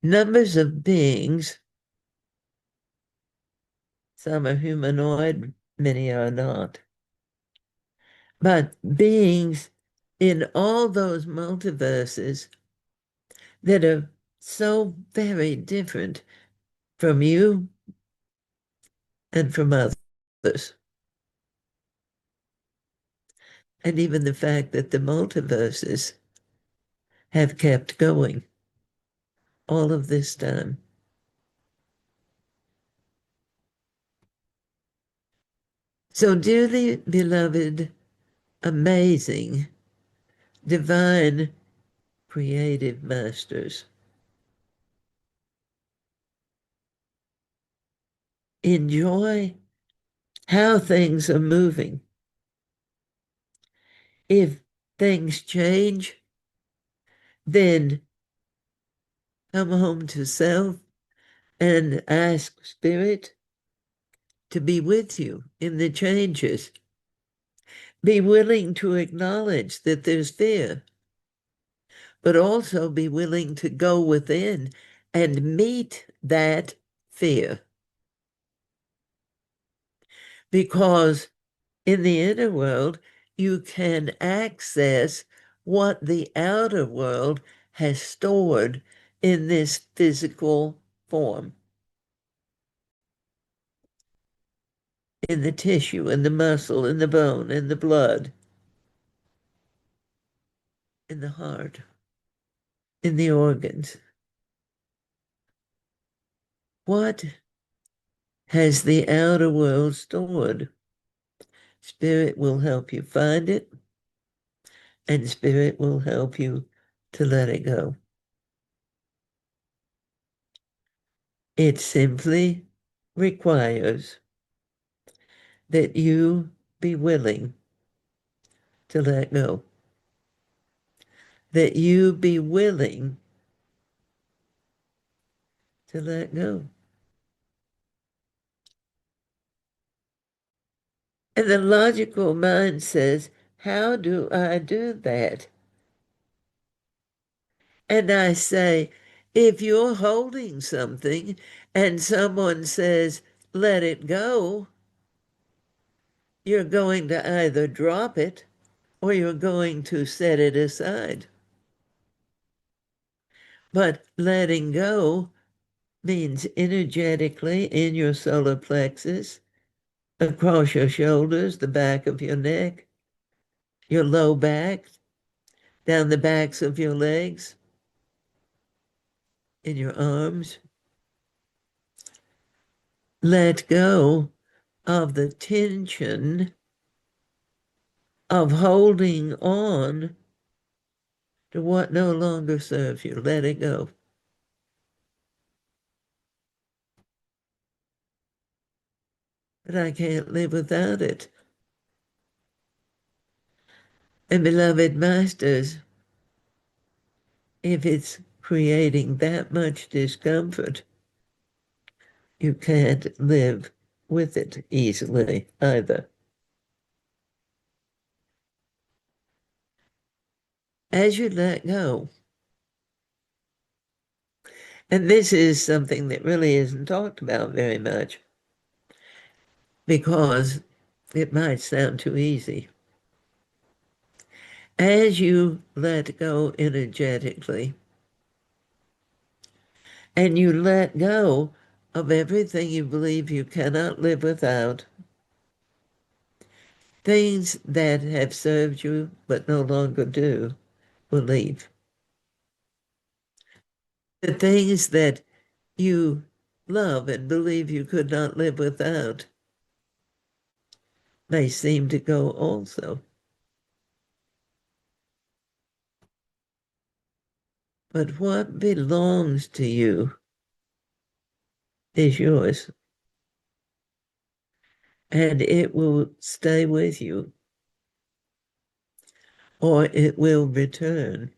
Numbers of beings, some are humanoid, many are not. But beings in all those multiverses that are so very different from you and from others. And even the fact that the multiverses have kept going all of this time. So, dearly beloved, amazing, divine, creative masters, enjoy how things are moving. If things change, then come home to self and ask Spirit to be with you in the changes. Be willing to acknowledge that there's fear, but also be willing to go within and meet that fear. Because in the inner world, you can access what the outer world has stored in this physical form, in the tissue, in the muscle, in the bone, in the blood, in the heart, in the organs. What has the outer world stored? Spirit will help you find it, and spirit will help you to let it go. It simply requires that you be willing to let go, that you be willing to let go. And the logical mind says, how do I do that? And I say, if you're holding something and someone says, let it go, you're going to either drop it or you're going to set it aside. But letting go means energetically in your solar plexus, across your shoulders, the back of your neck, your low back, down the backs of your legs, in your arms. Let go of the tension of holding on to what no longer serves you. Let it go. But I can't live without it. And beloved masters, if it's creating that much discomfort, you can't live with it easily either. As you let go, and this is something that really isn't talked about very much because it might sound too easy. As you let go energetically, and you let go of everything you believe you cannot live without, things that have served you but no longer do will leave. The things that you love and believe you could not live without may seem to go also. But what belongs to you is yours, and it will stay with you, or it will return.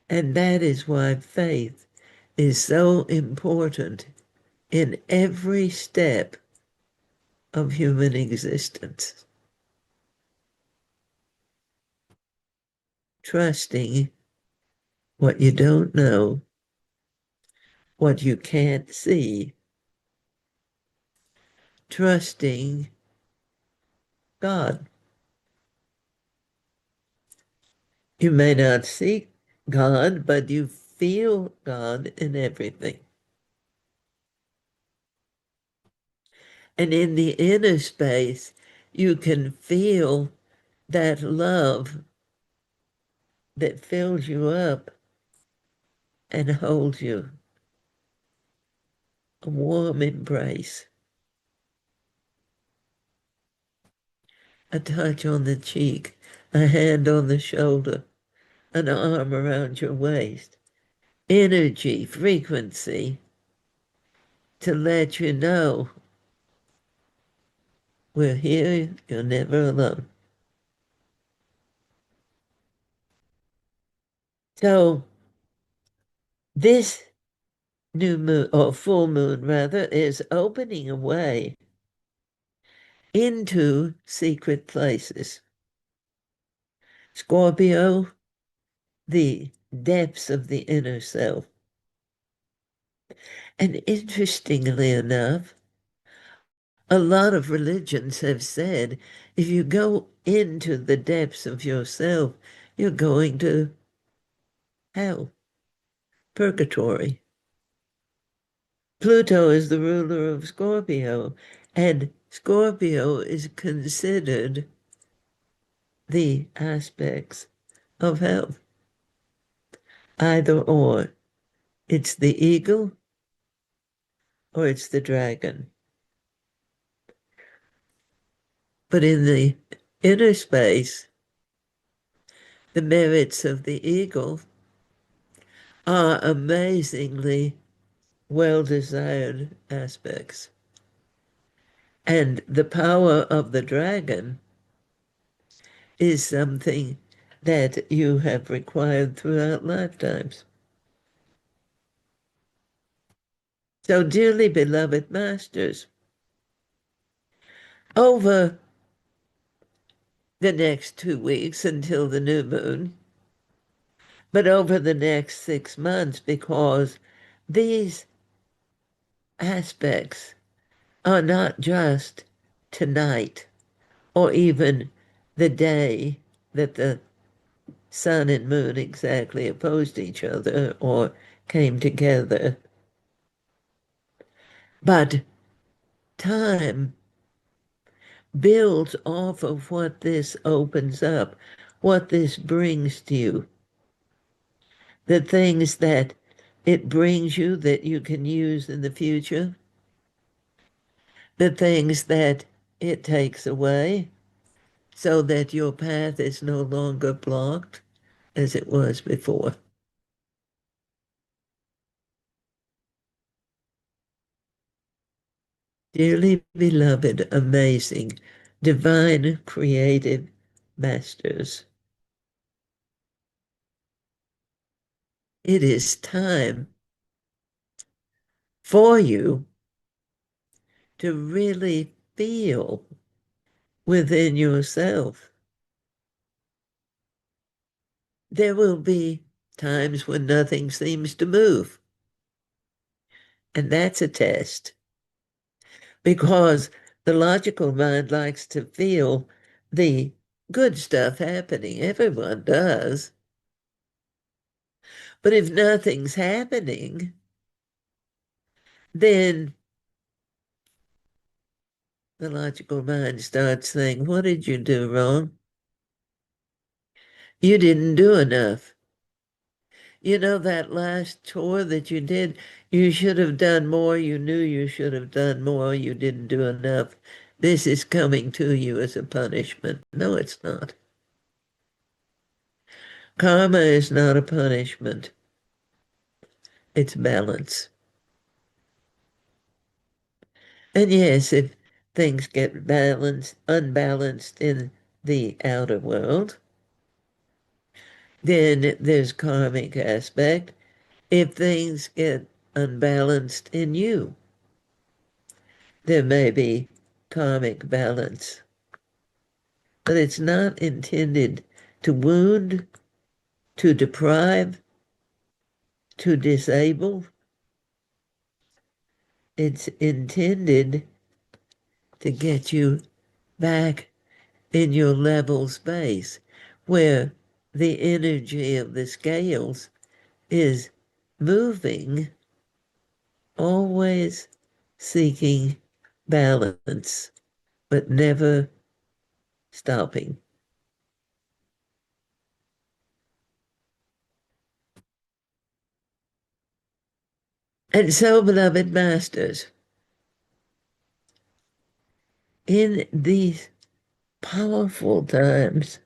And that is why faith is so important in every step of human existence. Trusting what you don't know, what you can't see, trusting God. You may not see God, but you feel God in everything. And in the inner space, you can feel that love that fills you up and holds you. A warm embrace, a touch on the cheek, a hand on the shoulder, an arm around your waist. Energy, frequency to let you know we're here, you're never alone. So this new moon, or full moon rather, is opening a way into secret places. Scorpio, the depths of the inner self. And interestingly enough, a lot of religions have said if you go into the depths of yourself, you're going to hell, purgatory. Pluto is the ruler of Scorpio, and Scorpio is considered the aspects of hell. Either or. It's the eagle or it's the dragon. But in the inner space, the merits of the eagle are amazingly well-desired aspects. And the power of the dragon is something that you have required throughout lifetimes. So, dearly beloved masters, over the next 2 weeks until the new moon, but over the next 6 months, because these aspects are not just tonight or even the day that the sun and moon exactly opposed each other or came together, but time builds off of what this opens up, what this brings to you, the things that it brings you that you can use in the future, the things that it takes away so that your path is no longer blocked as it was before. Dearly beloved, amazing, divine, creative masters, it is time for you to really feel within yourself. There will be times when nothing seems to move, and that's a test because the logical mind likes to feel the good stuff happening. Everyone does. But if nothing's happening, then the logical mind starts saying, what did you do wrong? You didn't do enough. You know, that last tour that you did, you should have done more. You knew you should have done more. You didn't do enough. This is coming to you as a punishment. No, it's not. Karma is not a punishment. It's balance. And yes, if things get unbalanced in the outer world, then there's karmic aspect. If things get unbalanced in you, there may be karmic balance. But it's not intended to wound, to deprive, to disable. It's intended to get you back in your level space where the energy of the scales is moving, always seeking balance, but never stopping. And so, beloved masters, in these powerful times,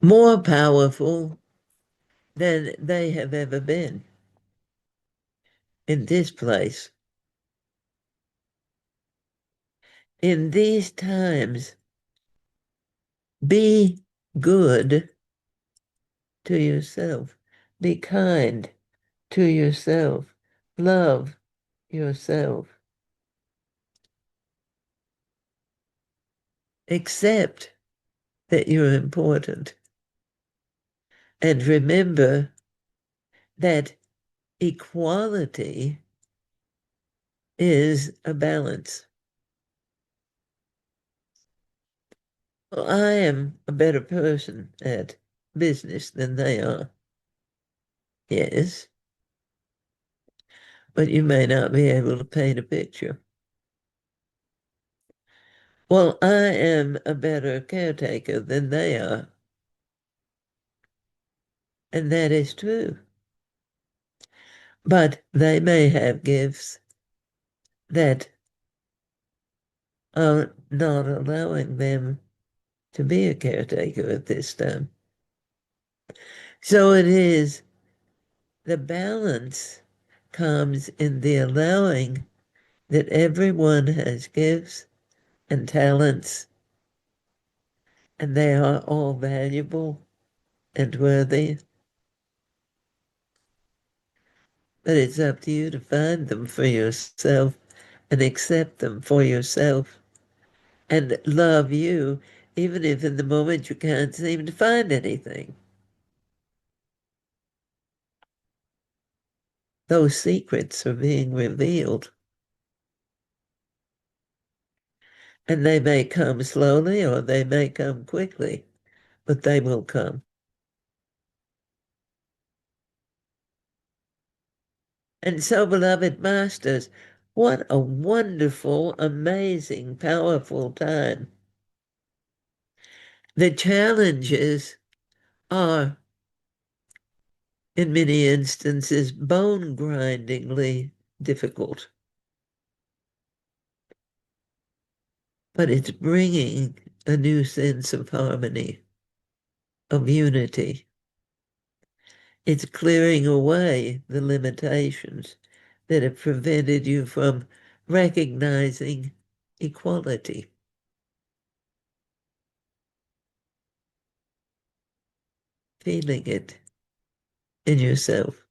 more powerful than they have ever been in this place, in these times, be good to yourself, be kind to yourself, love yourself. Accept that you're important. And remember that equality is a balance. Well, I am a better person at business than they are. Yes, but you may not be able to paint a picture. Well, I am a better caretaker than they are. And that is true. But they may have gifts that are not allowing them to be a caretaker at this time. So it is the balance comes in the allowing that everyone has gifts and talents, and they are all valuable and worthy. But it's up to you to find them for yourself and accept them for yourself and love you, even if in the moment you can't seem to find anything. Those secrets are being revealed. And they may come slowly or they may come quickly, but they will come. And so, beloved masters, what a wonderful, amazing, powerful time. The challenges are, in many instances, bone-grindingly difficult. But it's bringing a new sense of harmony, of unity. It's clearing away the limitations that have prevented you from recognizing equality. Feeling it in yourself.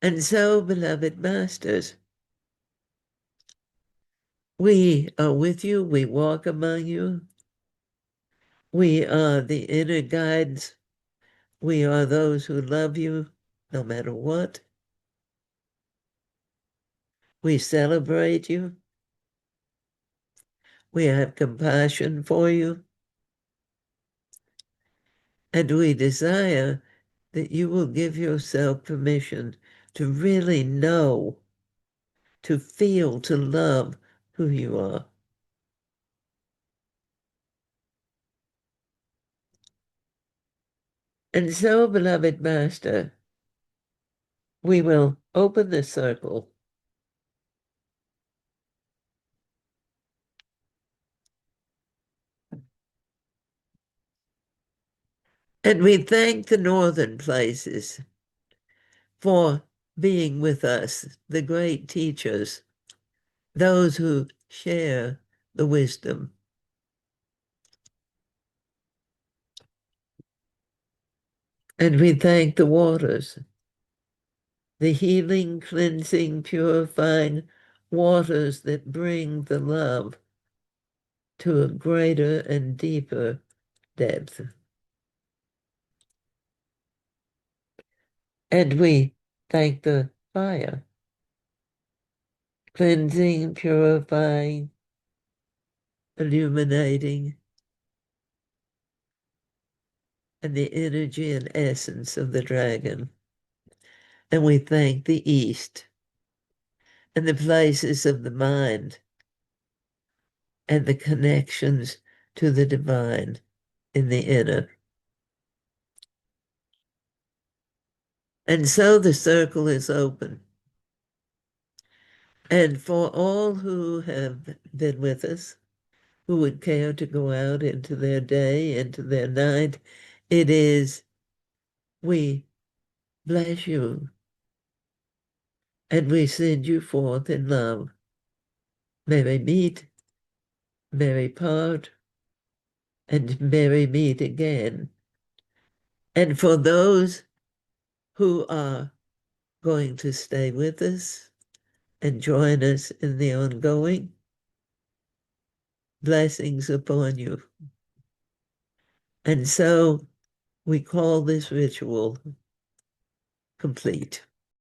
And so, beloved masters, we are with you, we walk among you, we are the inner guides, we are those who love you no matter what. We celebrate you, we have compassion for you, and we desire that you will give yourself permission to really know, to feel, to love who you are. And so, beloved Master, we will open the circle and we thank the northern places for being with us, the great teachers, those who share the wisdom. And we thank the waters, the healing, cleansing, purifying waters that bring the love to a greater and deeper depth. And we thank the fire, cleansing, purifying, illuminating, and the energy and essence of the dragon. And we thank the East and the places of the mind and the connections to the divine in the inner. And so the circle is open. And for all who have been with us, who would care to go out into their day, into their night, it is, we bless you and we send you forth in love. May we meet, may we part, and may we meet again. And for those who are going to stay with us and join us in the ongoing. Blessings upon you. And so we call this ritual complete.